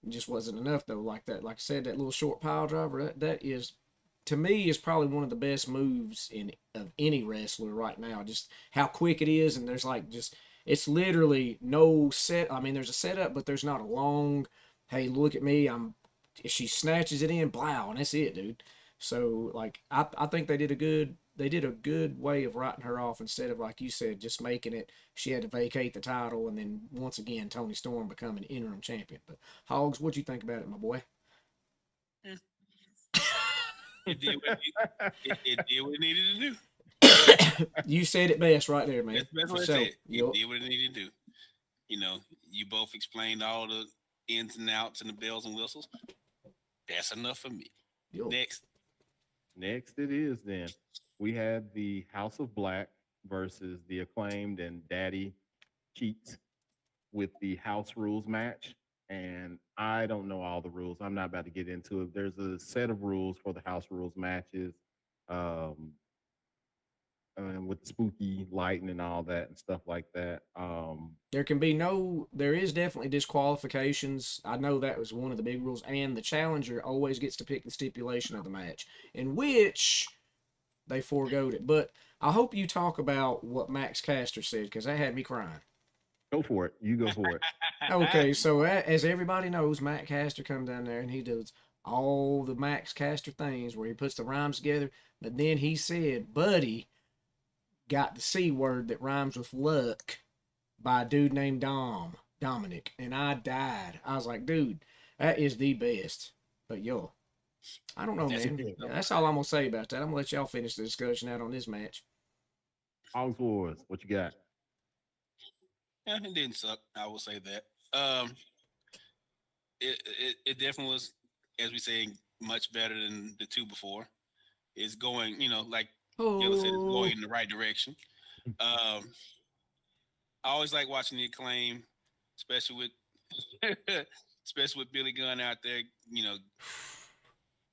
It just wasn't enough though. Like that, like I said, that little short pile driver, that is, to me, is probably one of the best moves in of any wrestler right now. Just how quick it is, and there's like just it's literally no set. I mean, there's a setup, but there's not a long. Hey, look at me! She snatches it in, blow, and that's it, dude. So like, I think they did a good way of writing her off instead of like you said, just making it she had to vacate the title and then once again Tony Storm becoming interim champion. But Hogs, what'd you think about it, my boy? Mm. It did what it did what it needed to do. You said it best right there, man. That's For what I sure. said. It Yup. did what it needed to do. You both explained all the ins and outs and the bells and whistles. That's enough for me. Yup. Next. Next, it is then. We had the House of Black versus the Acclaimed and Daddy Cheats with the House Rules match. And I don't know all the rules. I'm not about to get into it. There's a set of rules for the House Rules matches, um, and with the spooky lighting and all that and stuff like that. There is definitely disqualifications. I know that was one of the big rules, and the challenger always gets to pick the stipulation of the match, in which they foregoed it. But I hope you talk about what Max Caster said because that had me crying. Go for it. You go for it. Okay, so as everybody knows, Matt Caster comes down there and he does all the Max Caster things where he puts the rhymes together. But then he said, Buddy got the C word that rhymes with luck by a dude named Dominic, and I died. I was like, dude, that is the best. But yo, I don't know, That's man. good. Yeah, that's all I'm gonna say about that. I'm gonna let y'all finish the discussion out on this match. Hogs Wars, what you got? Yeah, it didn't suck. I will say that. Um, it definitely was, as we say, much better than the two before. It's going, like Yellow said, it's going Oh, in the right direction. Um, I always like watching the Acclaim, especially with especially with Billy Gunn out there.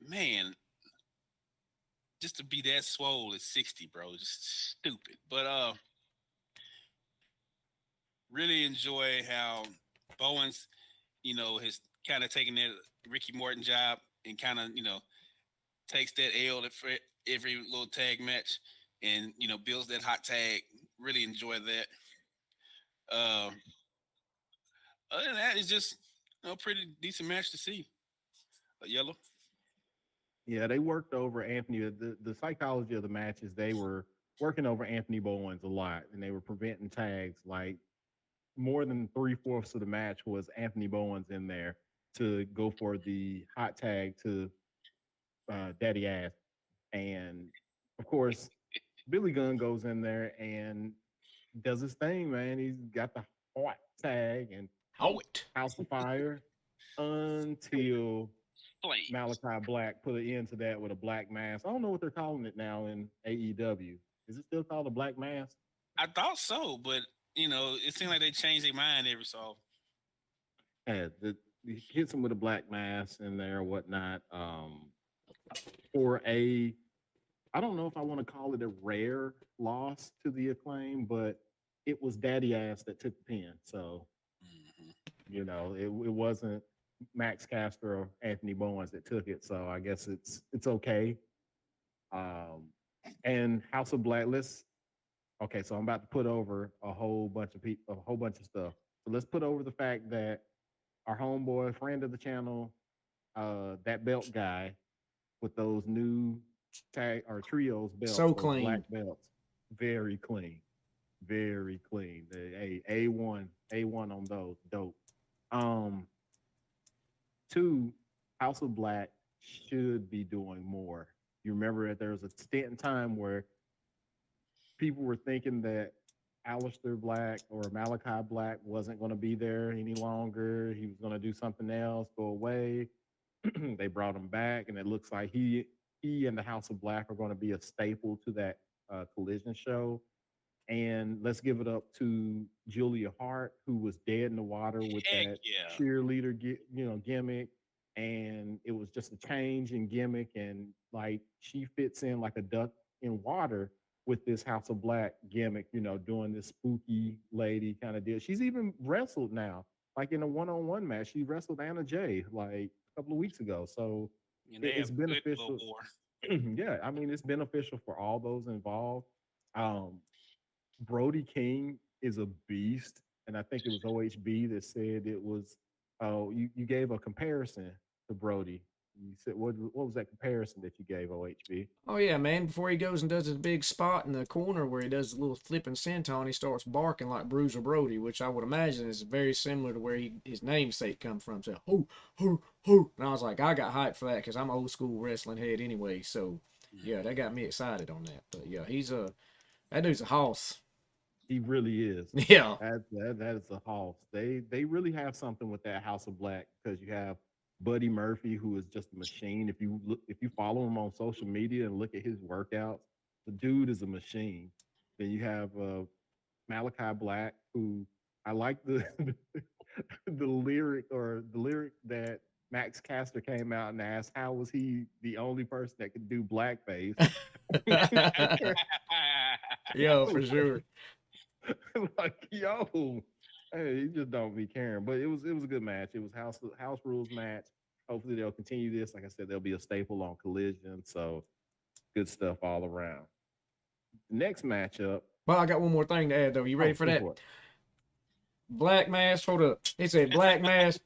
Man, just to be that swole at 60, bro, just stupid. But really enjoy how Bowens, has kind of taken that Ricky Morton job and kind of, takes that L for every little tag match and, builds that hot tag. Really enjoy that. Um, Other than that, it's just a pretty decent match to see. Yellow. Yeah, they worked over Anthony. The psychology of the match is they were working over Anthony Bowens a lot, and they were preventing tags. Like more than 3/4 of the match was Anthony Bowens in there to go for the hot tag to Daddy Ass, and of course Billy Gunn goes in there and does his thing. Man, he's got the hot tag and Howitt. House of Fire until Flame. Malachi Black put an end to that with a black mask. I don't know what they're calling it now in AEW. Is it still called a black mask? I thought so, but it seemed like they changed their mind every so often. Yeah, he hits him with a black mask in there, or whatnot. For a, I don't know if I want to call it a rare loss to the Acclaim, but it was Daddy Ass that took the pin. So, Mhm. it wasn't Max Caster or Anthony Bowens that took it. So I guess it's okay. Um, and House of Black. Okay, so I'm about to put over a whole bunch of people, a whole bunch of stuff. So let's put over the fact that our homeboy, friend of the channel, that belt guy with those new tag or trios belts, So those black clean. belts, very clean, very clean. A1 on those, dope. Um, Two, House of Black should be doing more. You remember that there was a stint in time where people were thinking that Aleister Black or Malachi Black wasn't going to be there any longer. He was going to do something else, go away. They brought him back, and it looks like he and the House of Black are going to be a staple to that collision show. And let's give it up to Julia Hart, who was dead in the water with Heck that yeah. cheerleader, gimmick, and it was just a change in gimmick, and like she fits in like a duck in water with this House of Black gimmick, doing this spooky lady kind of deal. She's even wrestled now, like in a one-on-one match. She wrestled Anna Jay like a couple of weeks ago, so And they it's have good little beneficial. war. Yeah, I mean it's beneficial for all those involved. Um, Brody King is a beast, and I think it was OHB that said it was. Oh, you gave a comparison to Brody. You said what was that comparison that you gave OHB? Oh yeah, man. Before he goes and does his big spot in the corner where he does a little flipping senton, he starts barking like Bruiser Brody, which I would imagine is very similar to where his namesake comes from. So ho ho ho, and I was like, I got hyped for that because I'm an old school wrestling head anyway. So yeah, that got me excited on that. But yeah, that dude's a hoss. He really is. Yeah. That is a hoss. They really have something with that House of Black because you have Buddy Murphy, who is just a machine. If you follow him on social media and look at his workouts, the dude is a machine. Then you have Malachi Black, who I like the lyric that Max Caster came out and asked how was he the only person that could do blackface. Yo, for sure. Like, yo, hey, you just don't be caring. But it was a good match. It was house rules match. Hopefully they'll continue this. Like I said, they'll be a staple on Collision. So good stuff all around. Next matchup. Well, I got one more thing to add though. You ready for go that? it. Black mass. Hold up. He said black mass.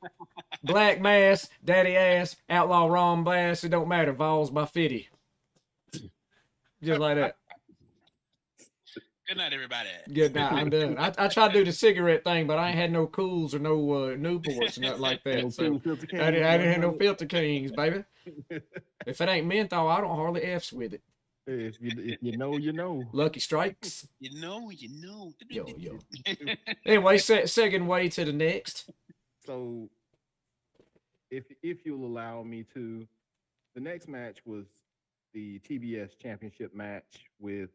Black mass. Daddy ass. Outlaw Ron Bass. It don't matter. Vols by 50. Just like that. Good night, everybody. Good night. I'm done. I tried to do the cigarette thing, but I ain't had no cools or no Newports and nothing like that. No So cool filter I didn't have no 100. filter kings, baby. If it ain't menthol, I don't hardly F's with it. If you know, you know. Lucky strikes. You know. Yo. Anyway, segue to the next. So, if you'll allow me to, the next match was the TBS Championship match with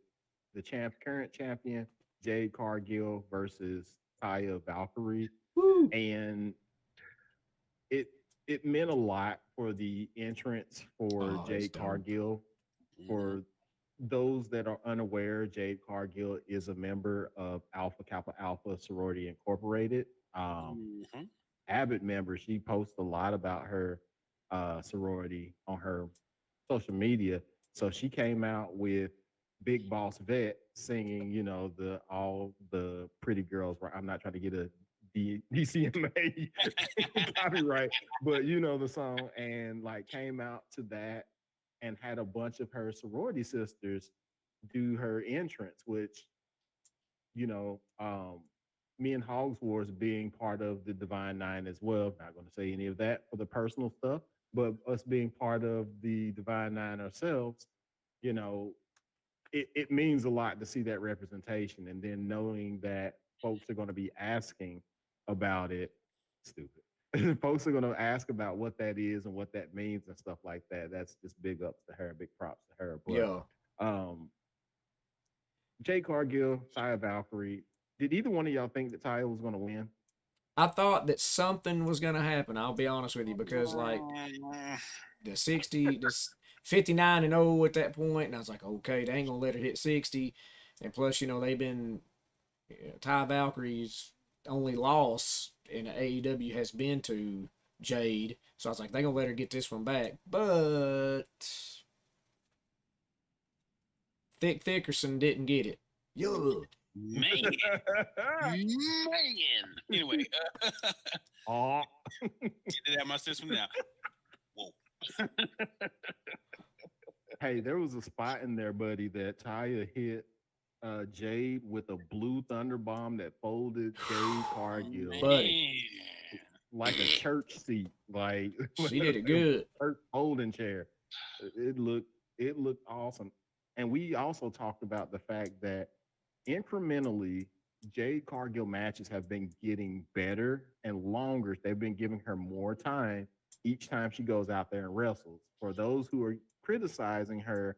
the current champion Jade Cargill versus Taya Valkyrie, Woo. and it meant a lot for the entrance for Jade Cargill. For those that are unaware, Jade Cargill is a member of Alpha Kappa Alpha Sorority Incorporated. Avid member. She posts a lot about her sorority on her social media. So she came out with Big Boss Vet singing, all the pretty girls. Right? I'm not trying to get a DCMA copyright, but you know the song, and like came out to that and had a bunch of her sorority sisters do her entrance, which me and Hogs Wars being part of the Divine Nine as well. Not going to say any of that for the personal stuff, but us being part of the Divine Nine ourselves, it means a lot to see that representation, and then knowing that folks are going to be asking about it. Stupid. Folks are going to ask about what that is and what that means and stuff like that. That's just big ups to her, big props to her. But Jay Cargill, Taya Valkyrie. Did either one of y'all think that Taya was going to win? I thought that something was going to happen. I'll be honest with you, because like the 59-0 at that point, and I was like, okay, they ain't gonna let her hit 60. And plus, they've been Ty Valkyrie's only loss in the AEW has been to Jade, so I was like, they gonna let her get this one back. But Thickerson didn't get it. Yo, man. Anyway, get it out my system now. Whoa. Hey, there was a spot in there, buddy, that Taya hit Jade with a blue thunder bomb that folded Jade Cargill, buddy, like a church seat. Like she did it good. Church folding chair. It looked awesome. And we also talked about the fact that incrementally, Jade Cargill matches have been getting better and longer. They've been giving her more time each time she goes out there and wrestles. For those who are criticizing her,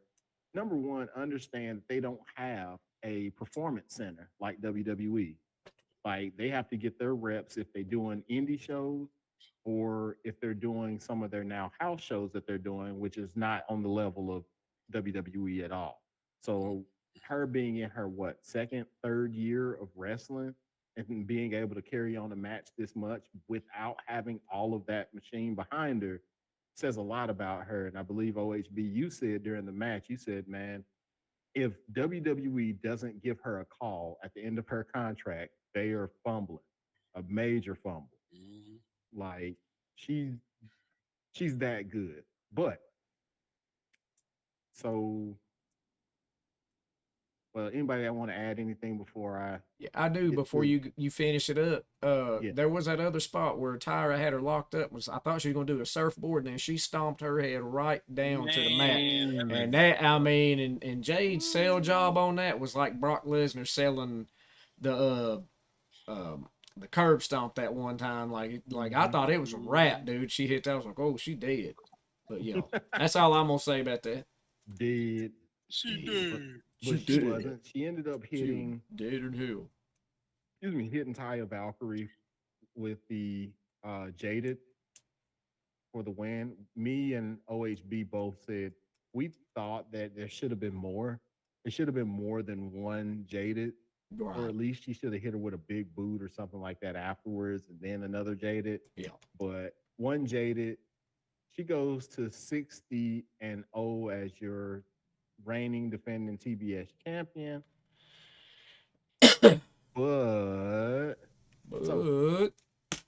number one, understand that they don't have a performance center like WWE. Like they have to get their reps if they're doing indie shows or if they're doing some of their now house shows that they're doing, which is not on the level of WWE at all. So her being in her second, third year of wrestling and being able to carry on a match this much without having all of that machine behind her says a lot about her. And I believe OHB, you said during the match, you said, man, if WWE doesn't give her a call at the end of her contract, they are fumbling, a major fumble. Like she's that good. But so, well, anybody that want to add anything before I? Yeah, I do. Before you finish it up, there was that other spot where Tyra had her locked up. I thought she was gonna do a surfboard, and then she stomped her head right down to the mat. And that, I mean, and Jade's sell job on that was like Brock Lesnar selling the curb stomp that one time. Like I thought it was a wrap, dude. She hit that. I was like, oh, she dead. But yeah, that's all I'm gonna say about that. Dead. She did. But she wasn't. She ended up hitting dead in hell. Hitting Taya Valkyrie with the Jaded for the win. Me and OHB both said we thought that there should have been more. It should have been more than one Jaded, or at least she should have hit her with a big boot or something like that afterwards, and then another Jaded. Yeah. But one Jaded, she goes to 60-0 as your reigning defending TBS champion. But so But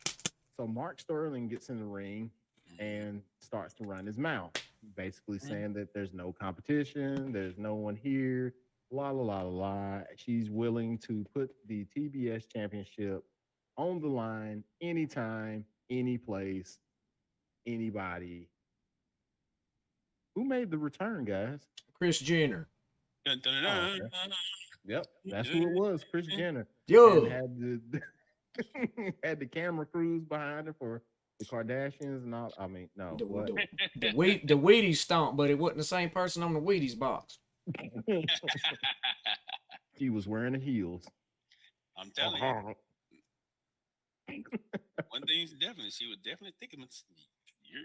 so Mark Sterling gets in the ring and starts to run his mouth, basically saying that there's no competition, there's no one here, la la la la la. She's willing to put the TBS championship on the line anytime, any place, anybody. Who made the return, guys? Chris Jenner. Dun, dun, Oh, dun, okay. dun, Yep, that's who it dun. was, Chris Jenner, and Yo, had the had the camera crews behind her for the Kardashians and all. I mean, no, the what? the Wheaties stomp, but it wasn't the same person on the Wheaties box. She was wearing the heels. I'm telling you, one thing's definitely, she was definitely thinking, you're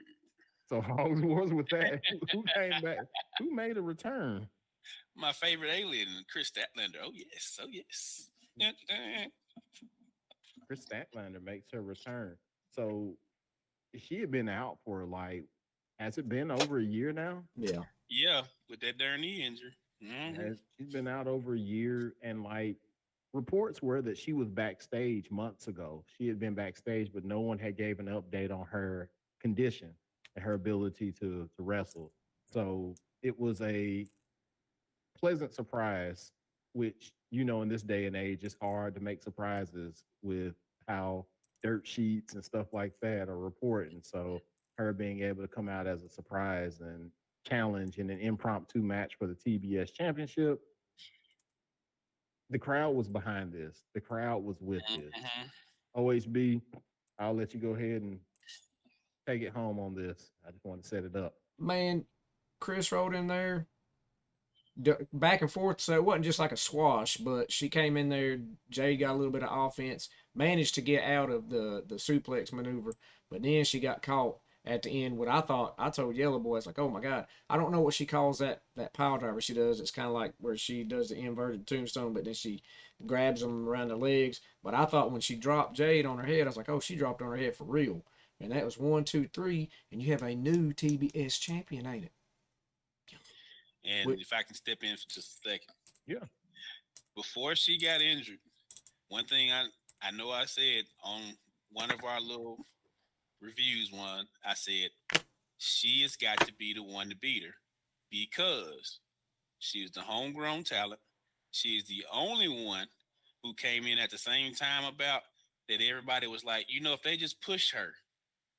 So Hogs Wars with that. Who came back? Who made a return? my favorite alien, Chris Statlander. Oh yes, oh yes. Dun, dun. Chris Statlander makes her return. So she had been out for like, has it been over a year now? Yeah. Yeah, with that darn knee injury. Mhm. She's been out over a year, and like reports were that she was backstage months ago. She had been backstage, but no one had gave an update on her condition and her ability to wrestle. So it was a pleasant surprise, which in this day and age, it's hard to make surprises with how dirt sheets and stuff like that are reporting. So her being able to come out as a surprise and challenge in an impromptu match for the TBS championship, the crowd was behind this. The crowd was with this. Mhm. OHB, I'll let you go ahead and take it home on this. I just want to set it up. Man, Chris rode in there back and forth, so it wasn't just like a squash, but she came in there. Jay got a little bit of offense, managed to get out of the suplex maneuver, but then she got caught at the end. What I thought, I told Yellow Boy, it's like, oh my god, I don't know what she calls that pile driver she does. It's kind of like where she does the inverted tombstone, but then she grabs them around the legs. But I thought when she dropped Jade on her head, I was like, oh, she dropped on her head for real. And that was 1, 2, 3, and you have a new TBS champion, ain't it? And if I can step in for just a second, Yeah. before she got injured, one thing I know I said on one of our little reviews, I said she has got to be the one to beat her because she is the homegrown talent. She is the only one who came in at the same time about that everybody was like, if they just push her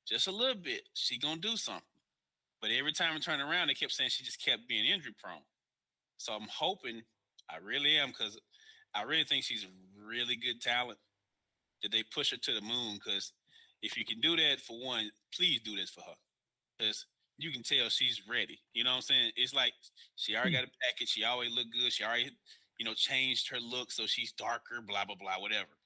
just a little bit, she gonna do something. But every time I turned around, they kept saying she just kept being injury prone. So I'm hoping, I really am, because I really think she's really good talent, that they push her to the moon. Because if you can do that for one, please do this for her. Because you can tell she's ready. You know what I'm saying? It's like she already got a package. She always look good. She already, changed her look so she's darker, blah, blah, blah, whatever.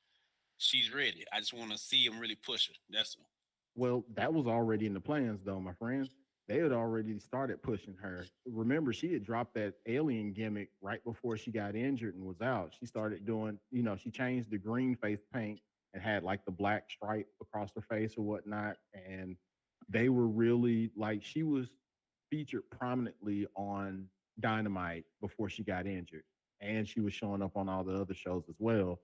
She's ready. I just want to see him really push her. That's all. Well, that was already in the plans, though, my friend. They had already started pushing her. Remember, she had dropped that alien gimmick right before she got injured and was out. She started doing, she changed the green face paint and had like the black stripe across her face or whatnot. And they were really like, she was featured prominently on Dynamite before she got injured. And she was showing up on all the other shows as well,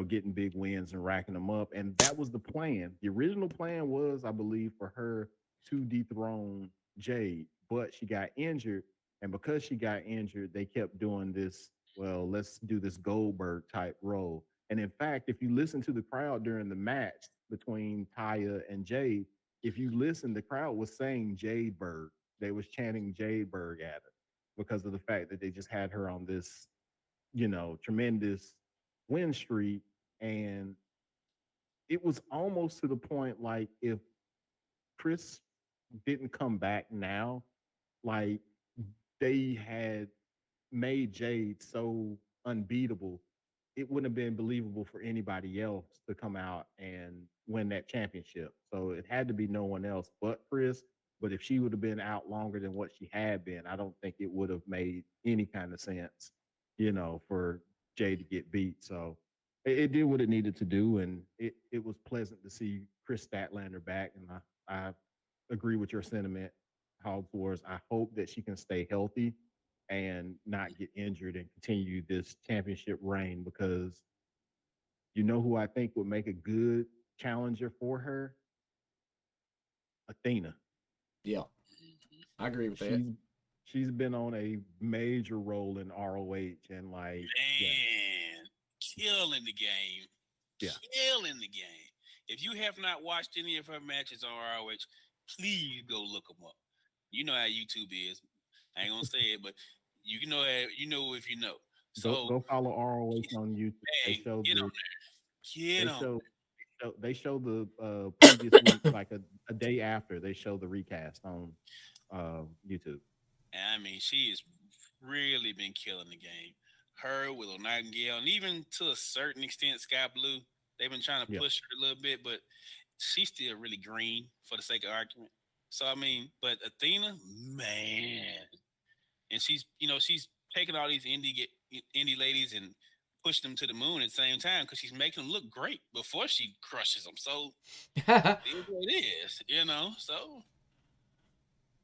getting big wins and racking them up. And that was the plan. The original plan was, I believe, for her to dethrone Jade, but she got injured. And because she got injured, they kept doing this. Well, let's do this Goldberg type role. And in fact, if you listen to the crowd during the match between Taya and Jade, if you listen, the crowd was saying Jadeberg. They was chanting Jadeberg at her because of the fact that they just had her on this, tremendous win streak. And it was almost to the point like if Chris didn't come back now, like they had made Jade so unbeatable, it wouldn't have been believable for anybody else to come out and win that championship. So it had to be no one else but Chris. But if she would have been out longer than what she had been, I don't think it would have made any kind of sense, for Jay to get beat. So it did what it needed to do. And it was pleasant to see Chris Statlander back. And I agree with your sentiment, Hogs Wars. I hope that she can stay healthy and not get injured and continue this championship reign, because you know who I think would make a good challenger for her? Athena. Yeah, I agree with that. She's been on a major role in ROH, and like, yeah, Man, killing the game. yeah, Killing the game. If you have not watched any of her matches on ROH, please go look them up. You know how YouTube is. I ain't gonna say it, but you know you know if you know. So go follow ROH on YouTube. They hey, show get on the there. Get they on. they show the previous week, like a day after they show the recast on YouTube. And I mean, she has really been killing the game. Her, Willow Nightingale, and even to a certain extent, Sky Blue. They've been trying to Yeah. push her a little bit, but she's still really green for the sake of argument. So I mean, but Athena, man, and she's taking all these indie ladies and pushing them to the moon at the same time because she's making them look great before she crushes them. So it is what it is. So,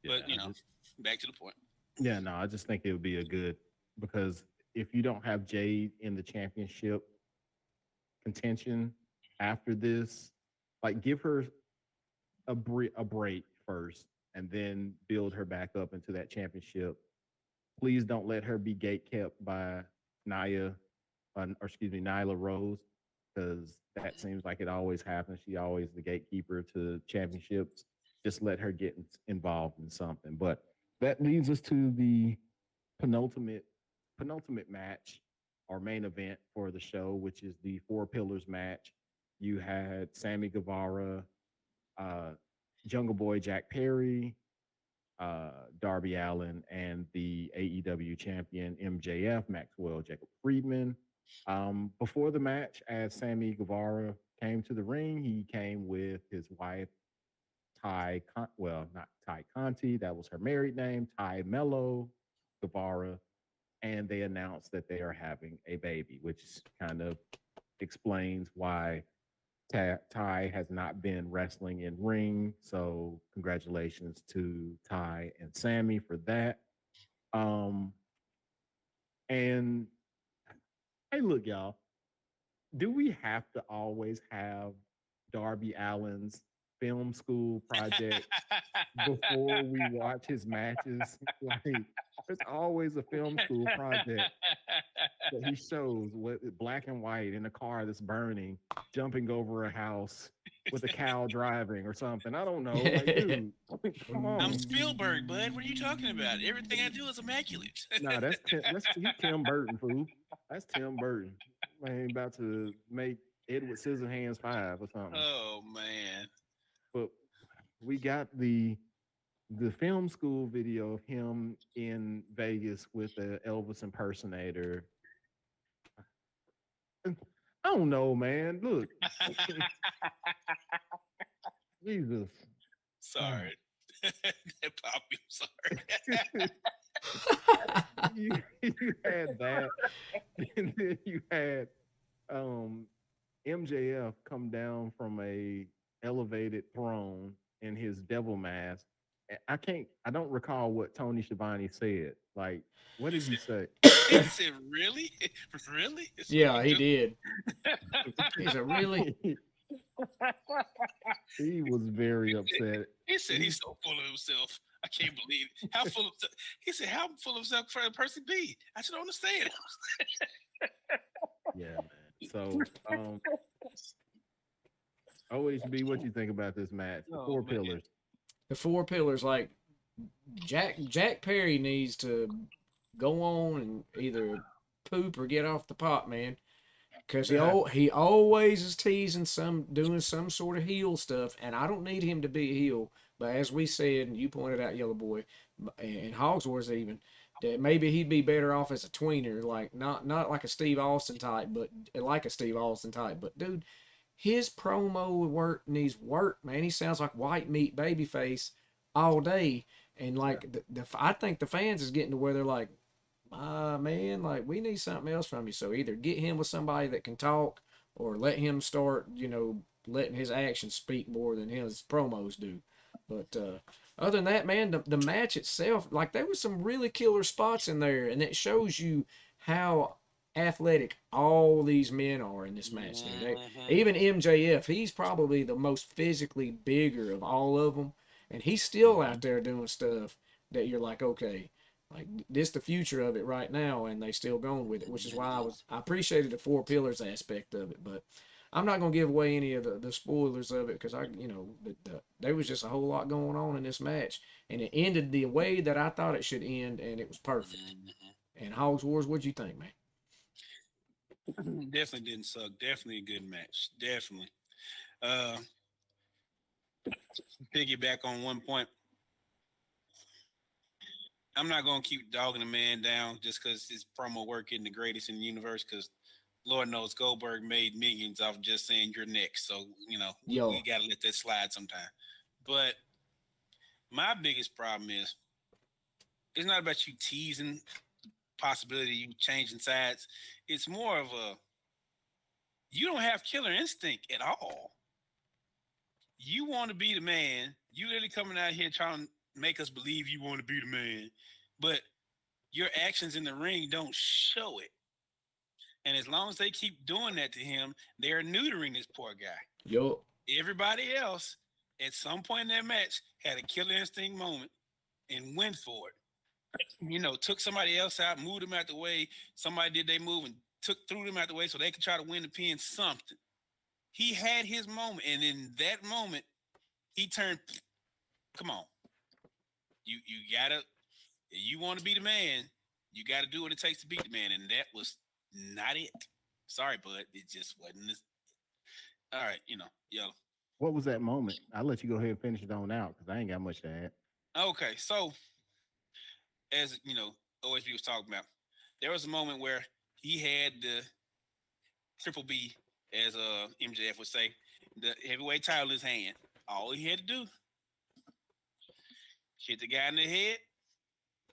Yeah, but back to the point. yeah, no, I just think it would be a good, because if you don't have Jade in the championship contention after this, like, give her a break first and then build her back up into that championship. Please don't let her be gate kept by Nyla Rose, because that seems like it always happens. She always the gatekeeper to championships. Just let her get involved in something. But that leads us to the penultimate match or main event for the show, which is the Four Pillars match. You had Sammy Guevara, uh, Jungle Boy Jack Perry, Darby Allen, and the AEW champion MJF, Maxwell Jacob Friedman. Before the match, as Sammy Guevara came to the ring, he came with his wife, not Ty Conti, that was her married name, Ty Mello Guevara, and they announced that they are having a baby, which kind of explains why Ty has not been wrestling in ring. So congratulations to Ty and Sammy for that. Um, and hey, look, y'all, do we have to always have Darby Allen's film school project before we watch his matches? Like, there's always a film school project that he shows with black and white in a car that's burning, jumping over a house with a cow driving or something. I don't know. Like, dude, come on. I'm Spielberg, bud. What are you talking about? Everything I do is immaculate. Nah, he's Tim Burton, fool. That's Tim Burton. Man, about to make Edward Scissorhands 5 or something. Oh man. But we got the film school video of him in Vegas with the Elvis impersonator. I don't know, man. Look, Jesus. Sorry. That popped me. I'm sorry. you had that, and then you had MJF come down from a elevated throne in his devil mask. I don't recall what Tony Schiavone said. Like, what did he say? He said, "Really, really?" Yeah, he did. He said, "Really?" He was very upset. He said he's so full of himself. I can't believe it. How full of he said, how full of himself can a person be? I just don't understand. Yeah, man. So OHB, what you think about this match? The Four Pillars. The Four Pillars, like Jack Perry needs to go on and either poop or get off the pot, man. Because he always is teasing doing some sort of heel stuff, and I don't need him to be a heel. But as we said, and you pointed out, Yellow Boy, and Hogsworth even, that maybe he'd be better off as a tweener, like not like a Steve Austin type, but like a Steve Austin type. But dude, his promo work needs work, man. He sounds like white meat babyface all day, and like I think the fans is getting to where they're like, man, like we need something else from you. So either get him with somebody that can talk, or let him start, letting his actions speak more than his promos do. But other than that, man, the match itself, like there was some really killer spots in there, and it shows you how athletic all these men are in this match. Dude. Mm-hmm. Even MJF, he's probably the most physically bigger of all of them, and he's still Mm-hmm. out there doing stuff that you're like, okay, like this the future of it right now, and they still going with it, which is why I appreciated the four pillars aspect of it, but. I'm not gonna give away any of the spoilers of it because there was just a whole lot going on in this match, and it ended the way that I thought it should end, and it was perfect. Mm-hmm. And Hogs Wars, what'd you think, man? Definitely didn't suck. Definitely a good match. Definitely. Uh, piggyback on one point. I'm not gonna keep dogging the man down just because his promo work isn't the greatest in the universe. Because Lord knows Goldberg made millions off just saying you're next. So we Yo, gotta let that slide sometime. But my biggest problem is it's not about you teasing possibility you changing sides. It's more of a you don't have killer instinct at all. You want to be the man. You literally coming out here trying to make us believe you want to be the man, but your actions in the ring don't show it. And as long as they keep doing that to him, they're neutering this poor guy. yo, Everybody else, at some point in that match, had a killer instinct moment and went for it. Took somebody else out, moved them out the way. Somebody did they move and threw them out the way so they could try to win the pin. Something. He had his moment, and in that moment, he turned. Come on, you gotta. You want to be the man, you got to do what it takes to beat the man, and that was not it. Sorry, bud, it just wasn't. All right, yellow. What was that moment? I'll let you go ahead and finish it on out because I ain't got much to add. Okay, so as OSB was talking about, there was a moment where he had the Triple B, as MJF would say, the heavyweight title in his hand. All he had to do, hit the guy in the head,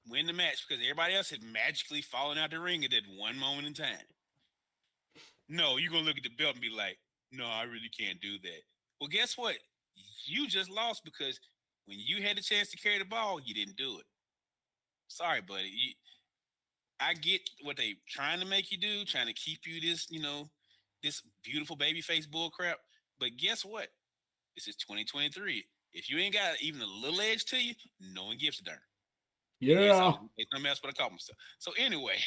win the match because everybody else had magically fallen out the ring at that one moment in time. No, you're gonna look at the belt and be like, no, I really can't do that. Well, guess what? You just lost because when you had the chance to carry the ball, you didn't do it. Sorry, buddy. I get what they trying to make you do, trying to keep you this beautiful baby face bull crap. But guess what? This is 2023. If you ain't got even a little edge to you, no one gives a darn. It's yeah, something else what I call myself. So anyway,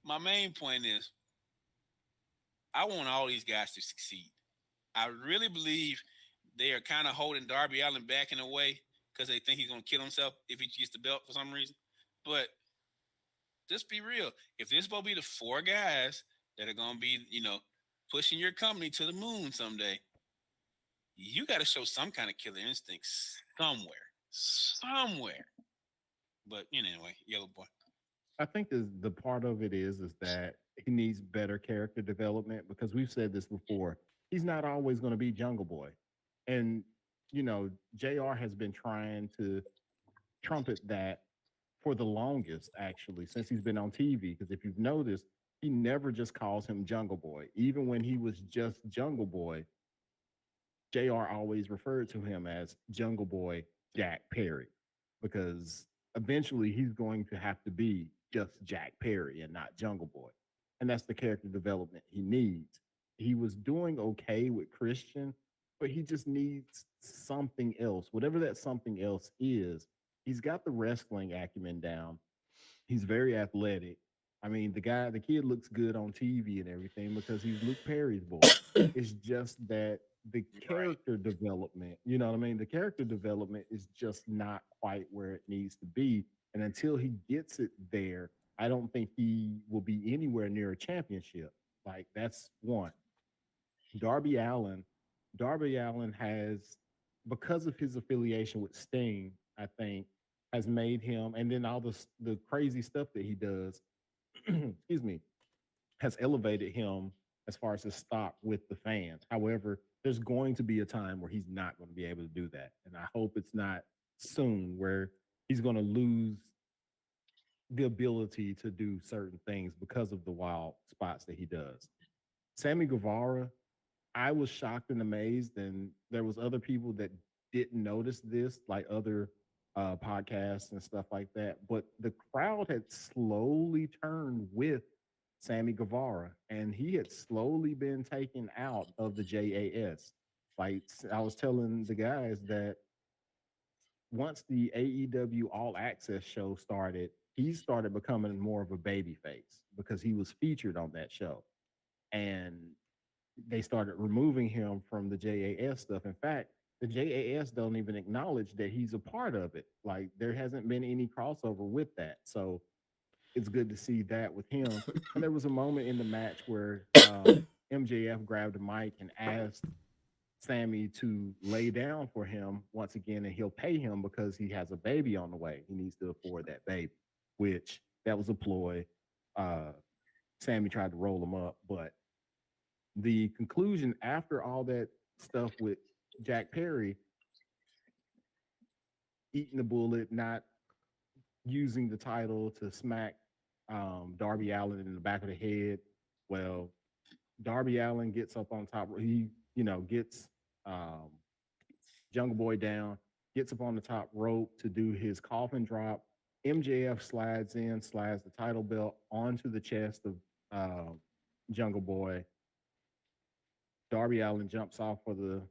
my main point is I want all these guys to succeed. I really believe they are kind of holding Darby Allin back in a way because they think he's going to kill himself if he gets the belt for some reason. But just be real. If this will be the four guys that are going to be, pushing your company to the moon someday, you got to show some kind of killer instinct somewhere. Somewhere. But anyway, yellow boy. I think the part of it is that he needs better character development because we've said this before. He's not always going to be Jungle Boy, and Jr. has been trying to trumpet that for the longest, actually, since he's been on TV. Because if you've noticed, he never just calls him Jungle Boy. Even when he was just Jungle Boy, JR always referred to him as Jungle Boy Jack Perry because eventually he's going to have to be just Jack Perry and not Jungle Boy. And that's the character development he needs. He was doing okay with Christian, but he just needs something else. Whatever that something else is, he's got the wrestling acumen down. He's very athletic. I mean, the kid looks good on TV and everything because he's Luke Perry's boy. It's just that the Right. character development, you know what I mean? The character development is just not quite where it needs to be. And until he gets it there, I don't think he will be anywhere near a championship. Like that's one. Darby Allen, Darby Allen has, because of his affiliation with Sting, I think, has made him, and then all the crazy stuff that he does, excuse me, has elevated him as far as his stock with the fans. However, there's going to be a time where he's not going to be able to do that, and I hope it's not soon where he's going to lose the ability to do certain things because of the wild spots that he does. Sammy Guevara, I was shocked and amazed, and there was other people that didn't notice this, like other podcasts and stuff like that, but the crowd had slowly turned with Sammy Guevara, and he had slowly been taken out of the JAS. Like I was telling the guys that once the AEW All Access show started, he started becoming more of a baby face because he was featured on that show. And they started removing him from the JAS stuff. In fact, the JAS don't even acknowledge that he's a part of it. Like there hasn't been any crossover with that. So it's good to see that with him. And there was a moment in the match where MJF grabbed a mic and asked Sammy to lay down for him once again, and he'll pay him because he has a baby on the way. He needs to afford that baby, which that was a ploy. Uh, Sammy tried to roll him up, but the conclusion after all that stuff with Jack Perry eating the bullet, not using the title to smack Darby Allen in the back of the head. Well, Darby Allen gets up on top. He, gets um, Jungle Boy down, gets up on the top rope to do his coffin drop. MJF slides in, slides the title belt onto the chest of Jungle Boy. Darby Allen jumps off for the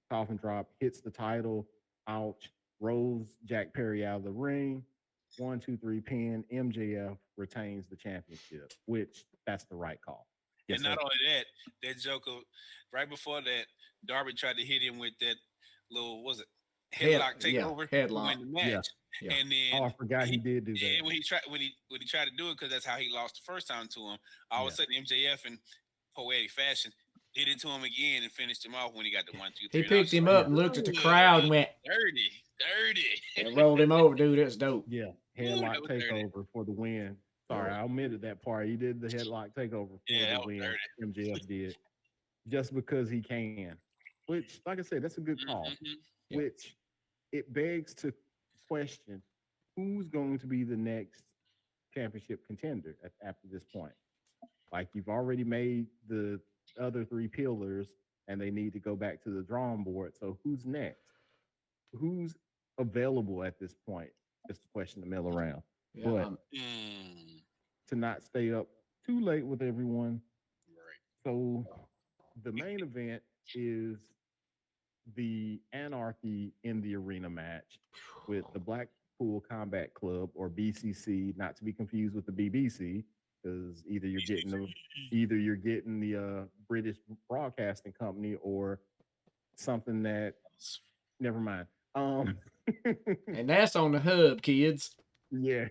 coffin drop, hits the title, ouch, rolls Jack Perry out of the ring. 1, 2, 3 pin. MJF retains the championship, which that's the right call. Yes, and not only that, that Joker, right before that, Darby tried to hit him with that little, was it headlock takeover? Headlock. Win the match. Yeah. And then I forgot he did do that. When he tried to do it, because that's how he lost the first time to him. All of a sudden, MJF in poetic fashion did it to him again and finished him off when he got the 1, 2, 3. He picked him up and looked at the crowd and went dirty, and rolled him over, dude. It's dope. Yeah, headlock takeover for the win. Sorry, I omitted that part. He did the headlock takeover for the win. MJF did just because he can. Which, like I said, that's a good call. Mm-hmm. Which it begs to question who's going to be the next championship contender after this point. Like you've already made the other 3 pillars, and they need to go back to the drawing board. So who's next? Who's available at this point? It's the question to mill around. Yeah, but to not stay up too late with everyone. Right. So the main event is the Anarchy in the Arena match with the Blackpool Combat Club, or BCC, not to be confused with the BBC, because either you're getting the British Broadcasting Company or something that. Never mind. And that's on the hub, kids. Yeah.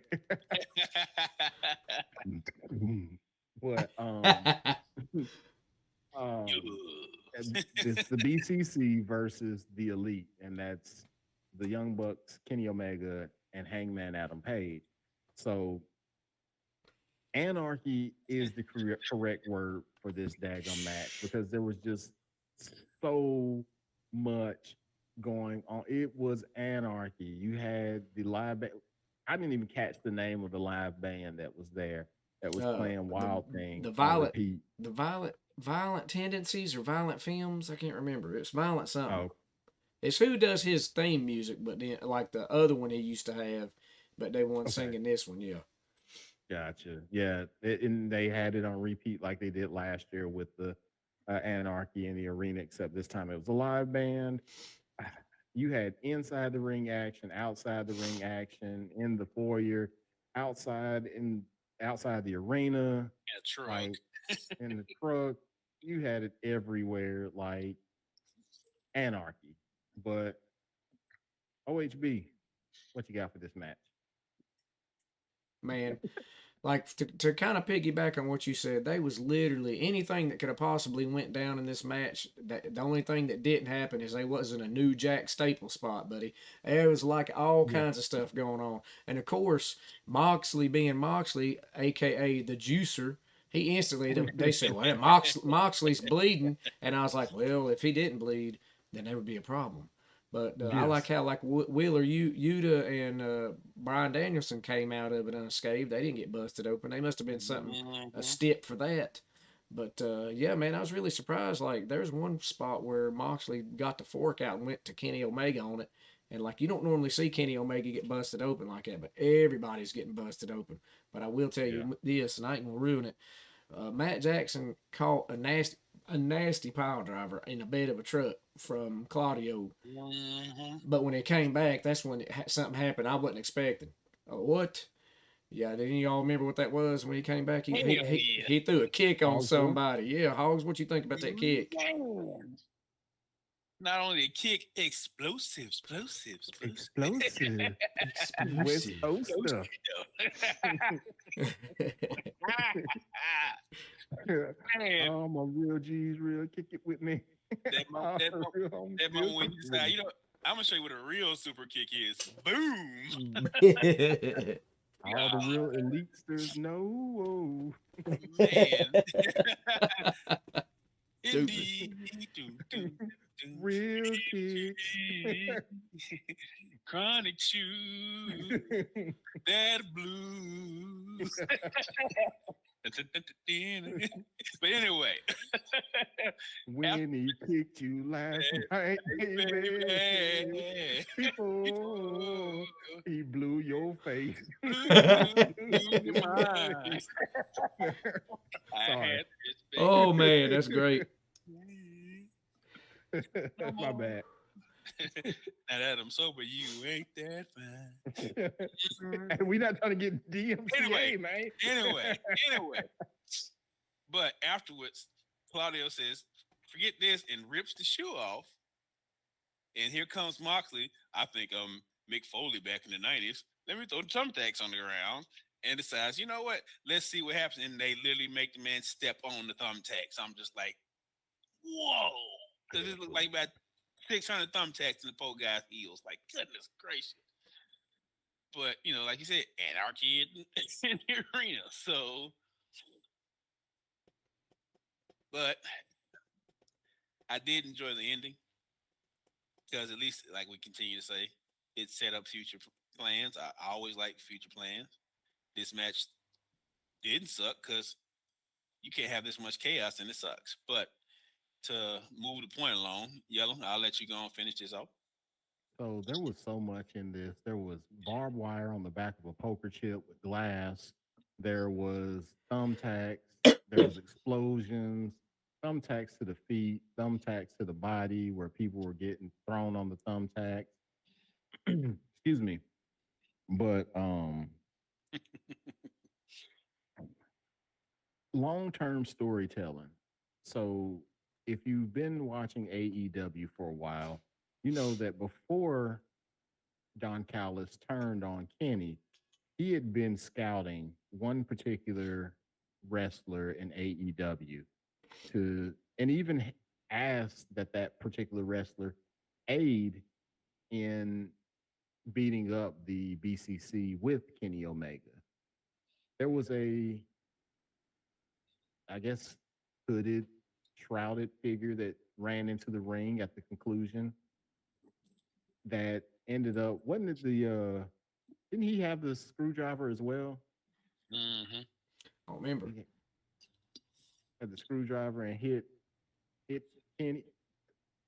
But it's the BCC versus the Elite, and that's the Young Bucks, Kenny Omega, and Hangman Adam Page. So anarchy is the correct word for this daggone match, because there was just so much going on. It was anarchy. You had the live band. I didn't even catch the name of the live band that was there that was playing Wild Thing. The violent tendencies or violent films. I can't remember. It's violent something. Oh. It's who does his theme music, but then like the other one he used to have, but they weren't singing this one. Yeah. Gotcha. Yeah, and they had it on repeat like they did last year with the Anarchy in the Arena, except this time it was a live band. You had inside the ring action, outside the ring action, in the foyer, outside the arena, truck. Like, in the truck. You had it everywhere, like anarchy. But OHB, what you got for this match? Man, like to kind of piggyback on what you said, they was literally anything that could have possibly went down in this match. The only thing that didn't happen is they wasn't a New Jack Staple spot, buddy. There was like all kinds of stuff going on, and of course Moxley, being Moxley, aka the Juicer, he instantly they said, "Well, Moxley's bleeding," and I was like, "Well, if he didn't bleed, then there would be a problem." But I like how Wheeler Yuta and Brian Danielson came out of it unscathed. They didn't get busted open. They must have been something a stip for that. But yeah, man, I was really surprised. Like, there's one spot where Moxley got the fork out and went to Kenny Omega on it. And, like, you don't normally see Kenny Omega get busted open like that, but everybody's getting busted open. But I will tell Yeah. you this, and I ain't going to ruin it. Matt Jackson caught a nasty pile driver in the bed of a truck from Claudio. Mm-hmm. But when it came back, that's when something happened I wasn't expecting. What? Yeah, didn't you all remember what that was when he came back? He, Hell he, he, yeah. he threw a kick on Hog War. somebody. Yeah, Hogs, what you think about that kick? Man. Not only a kick, explosive, explosive, explosive. Explosive. West Explosive. Coast stuff. Man, Oh, my real G's real. Kick it with me. that moment, that, mo- Real homies that still moment when kick you it with decide, me. I'm gonna show you what a real super kick is. Boom, All the real elitesters know. man. Stupid. Indeed, do. Real kicks. Chronic shoes, that blues. But anyway, When he kicked you last night, baby, baby, people, he blew your face. blew mine. I Sorry. had this baby. Oh, man, that's great. My bad. Now that I'm sober, you ain't that fine. And we not trying to get DMCA, Anyway. man. Anyway. But afterwards, Claudio says, forget this, and rips the shoe off. And here comes Moxley. I think Mick Foley back in the 90s. Let me throw the thumbtacks on the ground. And decides, you know what? Let's see what happens. And they literally make the man step on the thumbtacks. I'm just like, whoa. Because it looked like about 600 thumbtacks in the poor guy's heels. Like, goodness gracious. But, like you said, anarchy in the arena. So, but I did enjoy the ending. Because at least, like we continue to say, it set up future plans. I always like future plans. This match didn't suck because you can't have this much chaos and it sucks. But to move the point along, Yellow, I'll let you go and finish this off. So there was so much in this. There was barbed wire on the back of a poker chip with glass. There was thumbtacks. There was explosions. Thumbtacks to the feet. Thumbtacks to the body, where people were getting thrown on the thumbtacks. Excuse me. But long-term storytelling. So if you've been watching AEW for a while, you know that before Don Callis turned on Kenny, he had been scouting one particular wrestler in AEW and even asked that particular wrestler aid in beating up the BCC with Kenny Omega. There was I guess, hooded, shrouded figure that ran into the ring at the conclusion that ended up, wasn't it didn't he have the screwdriver as well? Mm-hmm. I don't remember. He had the screwdriver and hit Kenny.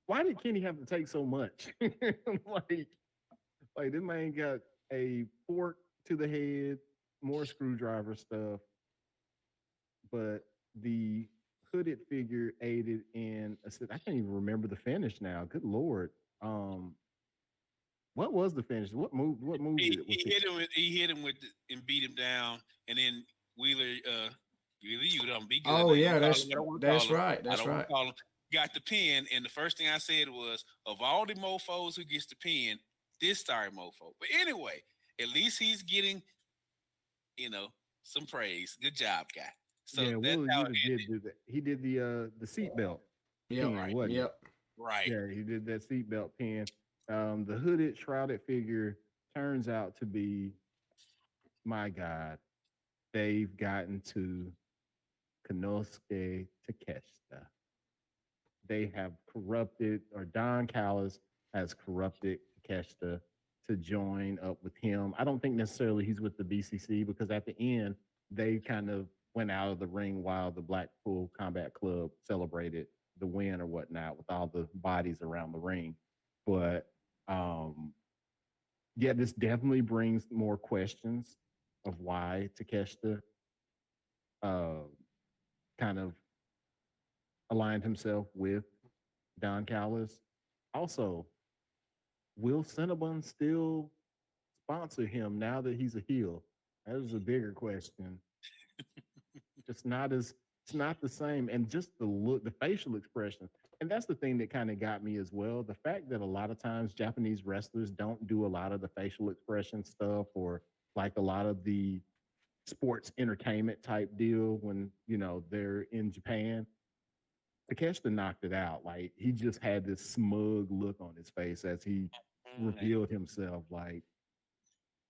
Why did Kenny have to take so much? like this man got a fork to the head, more screwdriver stuff, but the hooded figure aided in. I can't even remember the finish now. Good Lord. What was the finish? What move? What move He, did it? Was he hit him with and beat him down, and then Wheeler you don't be good. Oh, yeah, that's right. That's I don't right. call him. Got the pin, and the first thing I said was, of all the mofos who gets the pin, this sorry mofo. But anyway, at least he's getting, some praise. Good job, guy. So yeah, that's Willie how Wheeler did do that. He did the seatbelt Yep. pin, wasn't it? Yep. right. Yeah, he did that seatbelt pin. The hooded, shrouded figure turns out to be, my God, they've gotten to Konosuke Takeshita. They have corrupted, or Don Callis has corrupted Takeshita to join up with him. I don't think necessarily he's with the BCC because at the end, they kind of went out of the ring while the Blackpool Combat Club celebrated the win or whatnot with all the bodies around the ring. But um, yeah, this definitely brings more questions of why Takeshita uh, kind of aligned himself with Don Callis. Also, will Cinnabon still sponsor him now that he's a heel? That is a bigger question. Just not as it's not the same, and just the look, the facial expression, and that's the thing that kind of got me as well. The fact that a lot of times Japanese wrestlers don't do a lot of the facial expression stuff, or like a lot of the sports entertainment type deal when they're in Japan. Takeshita knocked it out. Like he just had this smug look on his face as he revealed himself. Like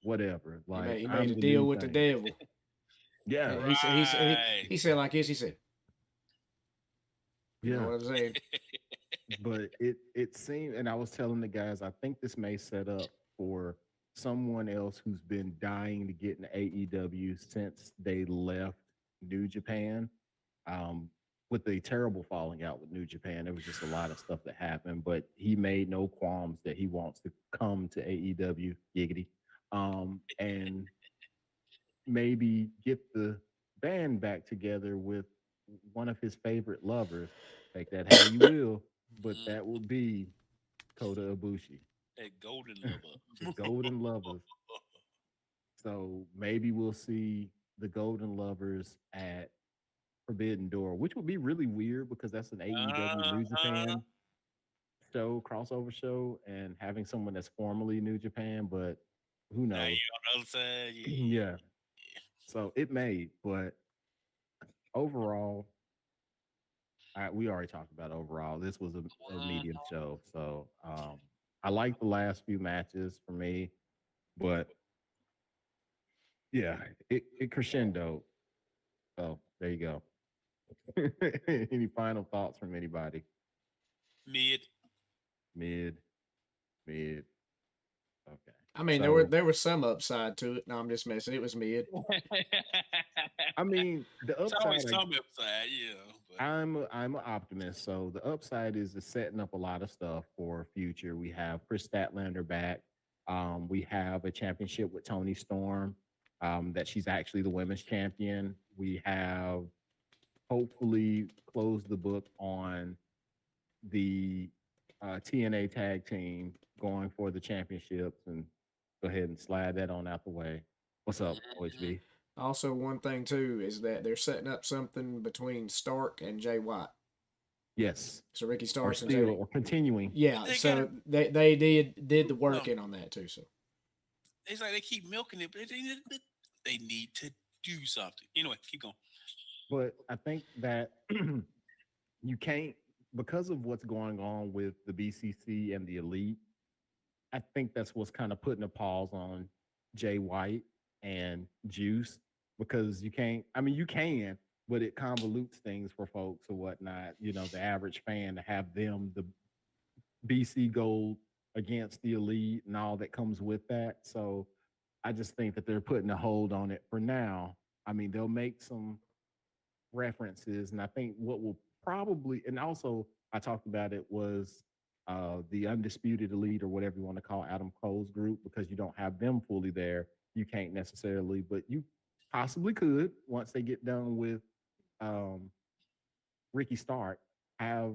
whatever. Like He made I'm a the deal new with the thing. devil. Yeah, And Right. he said like this. He said, "You know yeah. what I'm saying?" But it seemed, and I was telling the guys, I think this may set up for someone else who's been dying to get in AEW since they left New Japan. Um, with the terrible falling out with New Japan, there was just a lot of stuff that happened, but he made no qualms that he wants to come to AEW, giggity, and maybe get the band back together with one of his favorite lovers. Take that how you will, but that would be Kota Ibushi, A golden the lover. Golden Lovers. So maybe we'll see the Golden Lovers at Forbidden Door, which would be really weird because that's an AEW New Uh-huh. Japan show, crossover show, and having someone that's formerly New Japan, but who Now knows? you on the other side. Yeah. Yeah. So it may, but overall, we already talked about overall. This was a medium show. So I like the last few matches for me, but yeah, it crescendo. So there you go. Any final thoughts from anybody? Mid. Mid, mid. Okay. I mean, So there was some upside to it. No, I'm just messing. It was mid. I mean, the It's upside. always some upside, yeah. But I'm an optimist. So the upside is setting up a lot of stuff for future. We have Chris Statlander back. We have a championship with Tony Storm. That she's actually the women's champion. We have hopefully closed the book on the TNA tag team going for the championships and go ahead and slide that on out the way. What's up, OHB? Also, one thing too is that they're setting up something between Stark and Jay White. Yes. So Ricky Or Starks and still Jay. or continuing. Yeah, they so gotta they did the work no, in on that too. So it's like they keep milking it, but they need to do something. Anyway, keep going. But I think that you can't, because of what's going on with the BCC and the elite. I think that's what's kind of putting a pause on Jay White and Juice because you can't. I mean, you can, but it convolutes things for folks or whatnot. The average fan to have them the BC gold against the elite and all that comes with that. So I just think that they're putting a hold on it for now. I mean, they'll make some references. And I think what will probably, and also I talked about it, was the Undisputed Elite or whatever you want to call Adam Cole's group, because you don't have them fully there. You can't necessarily, but you possibly could once they get done with um, Ricky Stark, have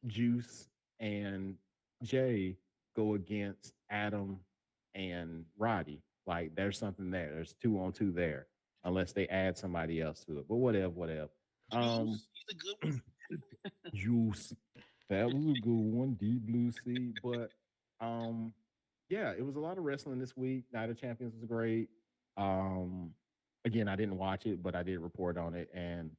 Juice and Jay go against Adam and Roddy. Like there's something there. There's 2-on-2 there, unless they add somebody else to it. But whatever. Juice, he's a good one. Juice. That was a good one, Deep Blue Sea. But yeah, it was a lot of wrestling this week. Night of Champions was great. Um, again, I didn't watch it, but I did report on it, and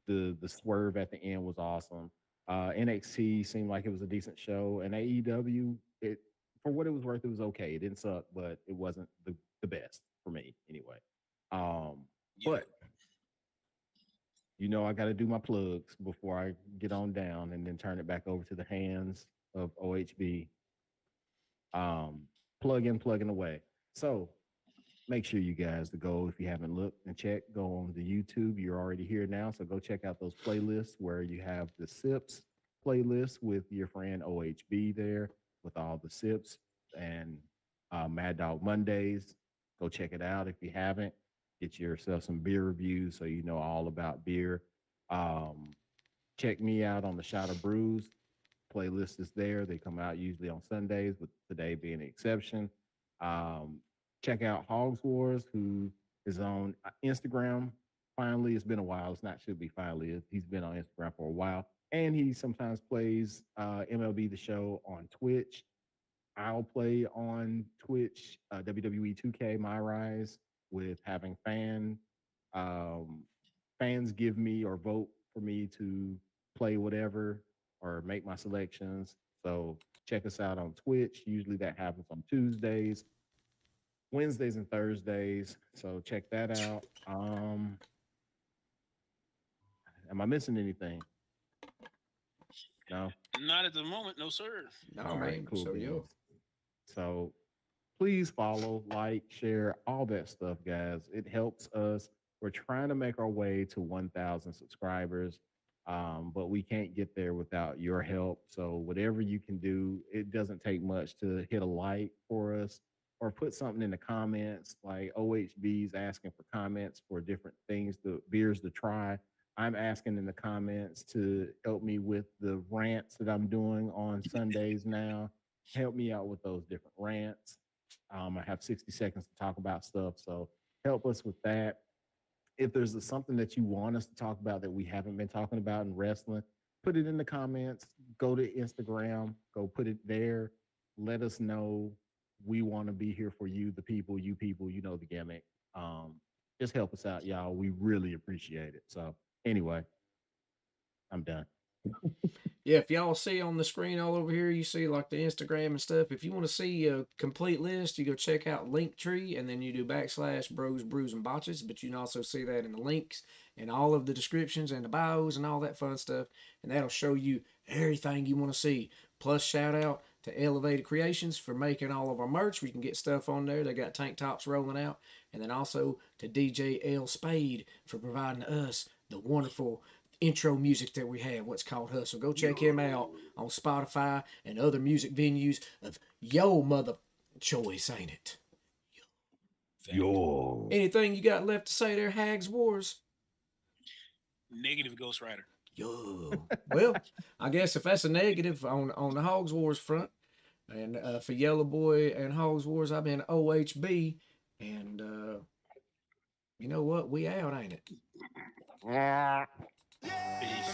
the swerve at the end was awesome. NXT seemed like it was a decent show, and AEW, it for what it was worth, it was okay. It didn't suck, but it wasn't the best for me anyway. Yeah. But I got to do my plugs before I get on down and then turn it back over to the hands of OHB. Plug in, plugging away. So make sure you guys to go, if you haven't looked and checked, go on the YouTube. You're already here now, so go check out those playlists where you have the sips playlist with your friend OHB there with all the sips and Mad Dog Mondays. Go check it out if you haven't. Get yourself some beer reviews so you know all about beer. Um, Check me out on the Shot of Brews playlist is there. They come out usually on Sundays, with today being an exception. Um, Check out Hogs Wars, who is on Instagram. Finally, it's been a while. It's not should be finally. He's been on Instagram for a while, and he sometimes plays MLB The Show on Twitch. I'll play on Twitch, WWE 2K My Rise, with having um, fans give me or vote for me to play whatever or make my selections. So check us out on Twitch. Usually that happens on Tuesdays, Wednesdays, and Thursdays. So check that out. Am I missing anything? No. Not at the moment, no sir. No, All man. right, cool. So, yo. Beans. So please follow, like, share, all that stuff, guys. It helps us. We're trying to make our way to 1,000 subscribers, but we can't get there without your help. So whatever you can do, it doesn't take much to hit a like for us or put something in the comments. Like OHB's asking for comments for different things, the beers to try. I'm asking in the comments to help me with the rants that I'm doing on Sundays now. Help me out with those different rants. I have 60 seconds to talk about stuff. So help us with that. If there's something that you want us to talk about that we haven't been talking about in wrestling, put it in the comments. Go to Instagram, go put it there. Let us know. We want to be here for you, the people, you know the gimmick. Just help us out, y'all. We really appreciate it. So anyway, I'm done. Yeah, if y'all see on the screen all over here, you see like the Instagram and stuff. If you want to see a complete list, you go check out Linktree, and then you do / Bros, Brews, and Botches. But you can also see that in the links and all of the descriptions and the bios and all that fun stuff. And that'll show you everything you want to see. Plus, shout out to Elevated Creations for making all of our merch. We can get stuff on there. They got tank tops rolling out. And then also to DJ L Spade for providing us the wonderful intro music that we have, what's called Hustle. Go check him out on Spotify and other music venues of yo mother choice, ain't it? Yo. Anything you got left to say there, Hags Wars? Negative Ghost Rider. Yo. Well, I guess if that's a negative on the Hogs Wars front, and for Yellow Boy and Hogs Wars, I've been OHB, and you know what? We out, ain't it? Peace.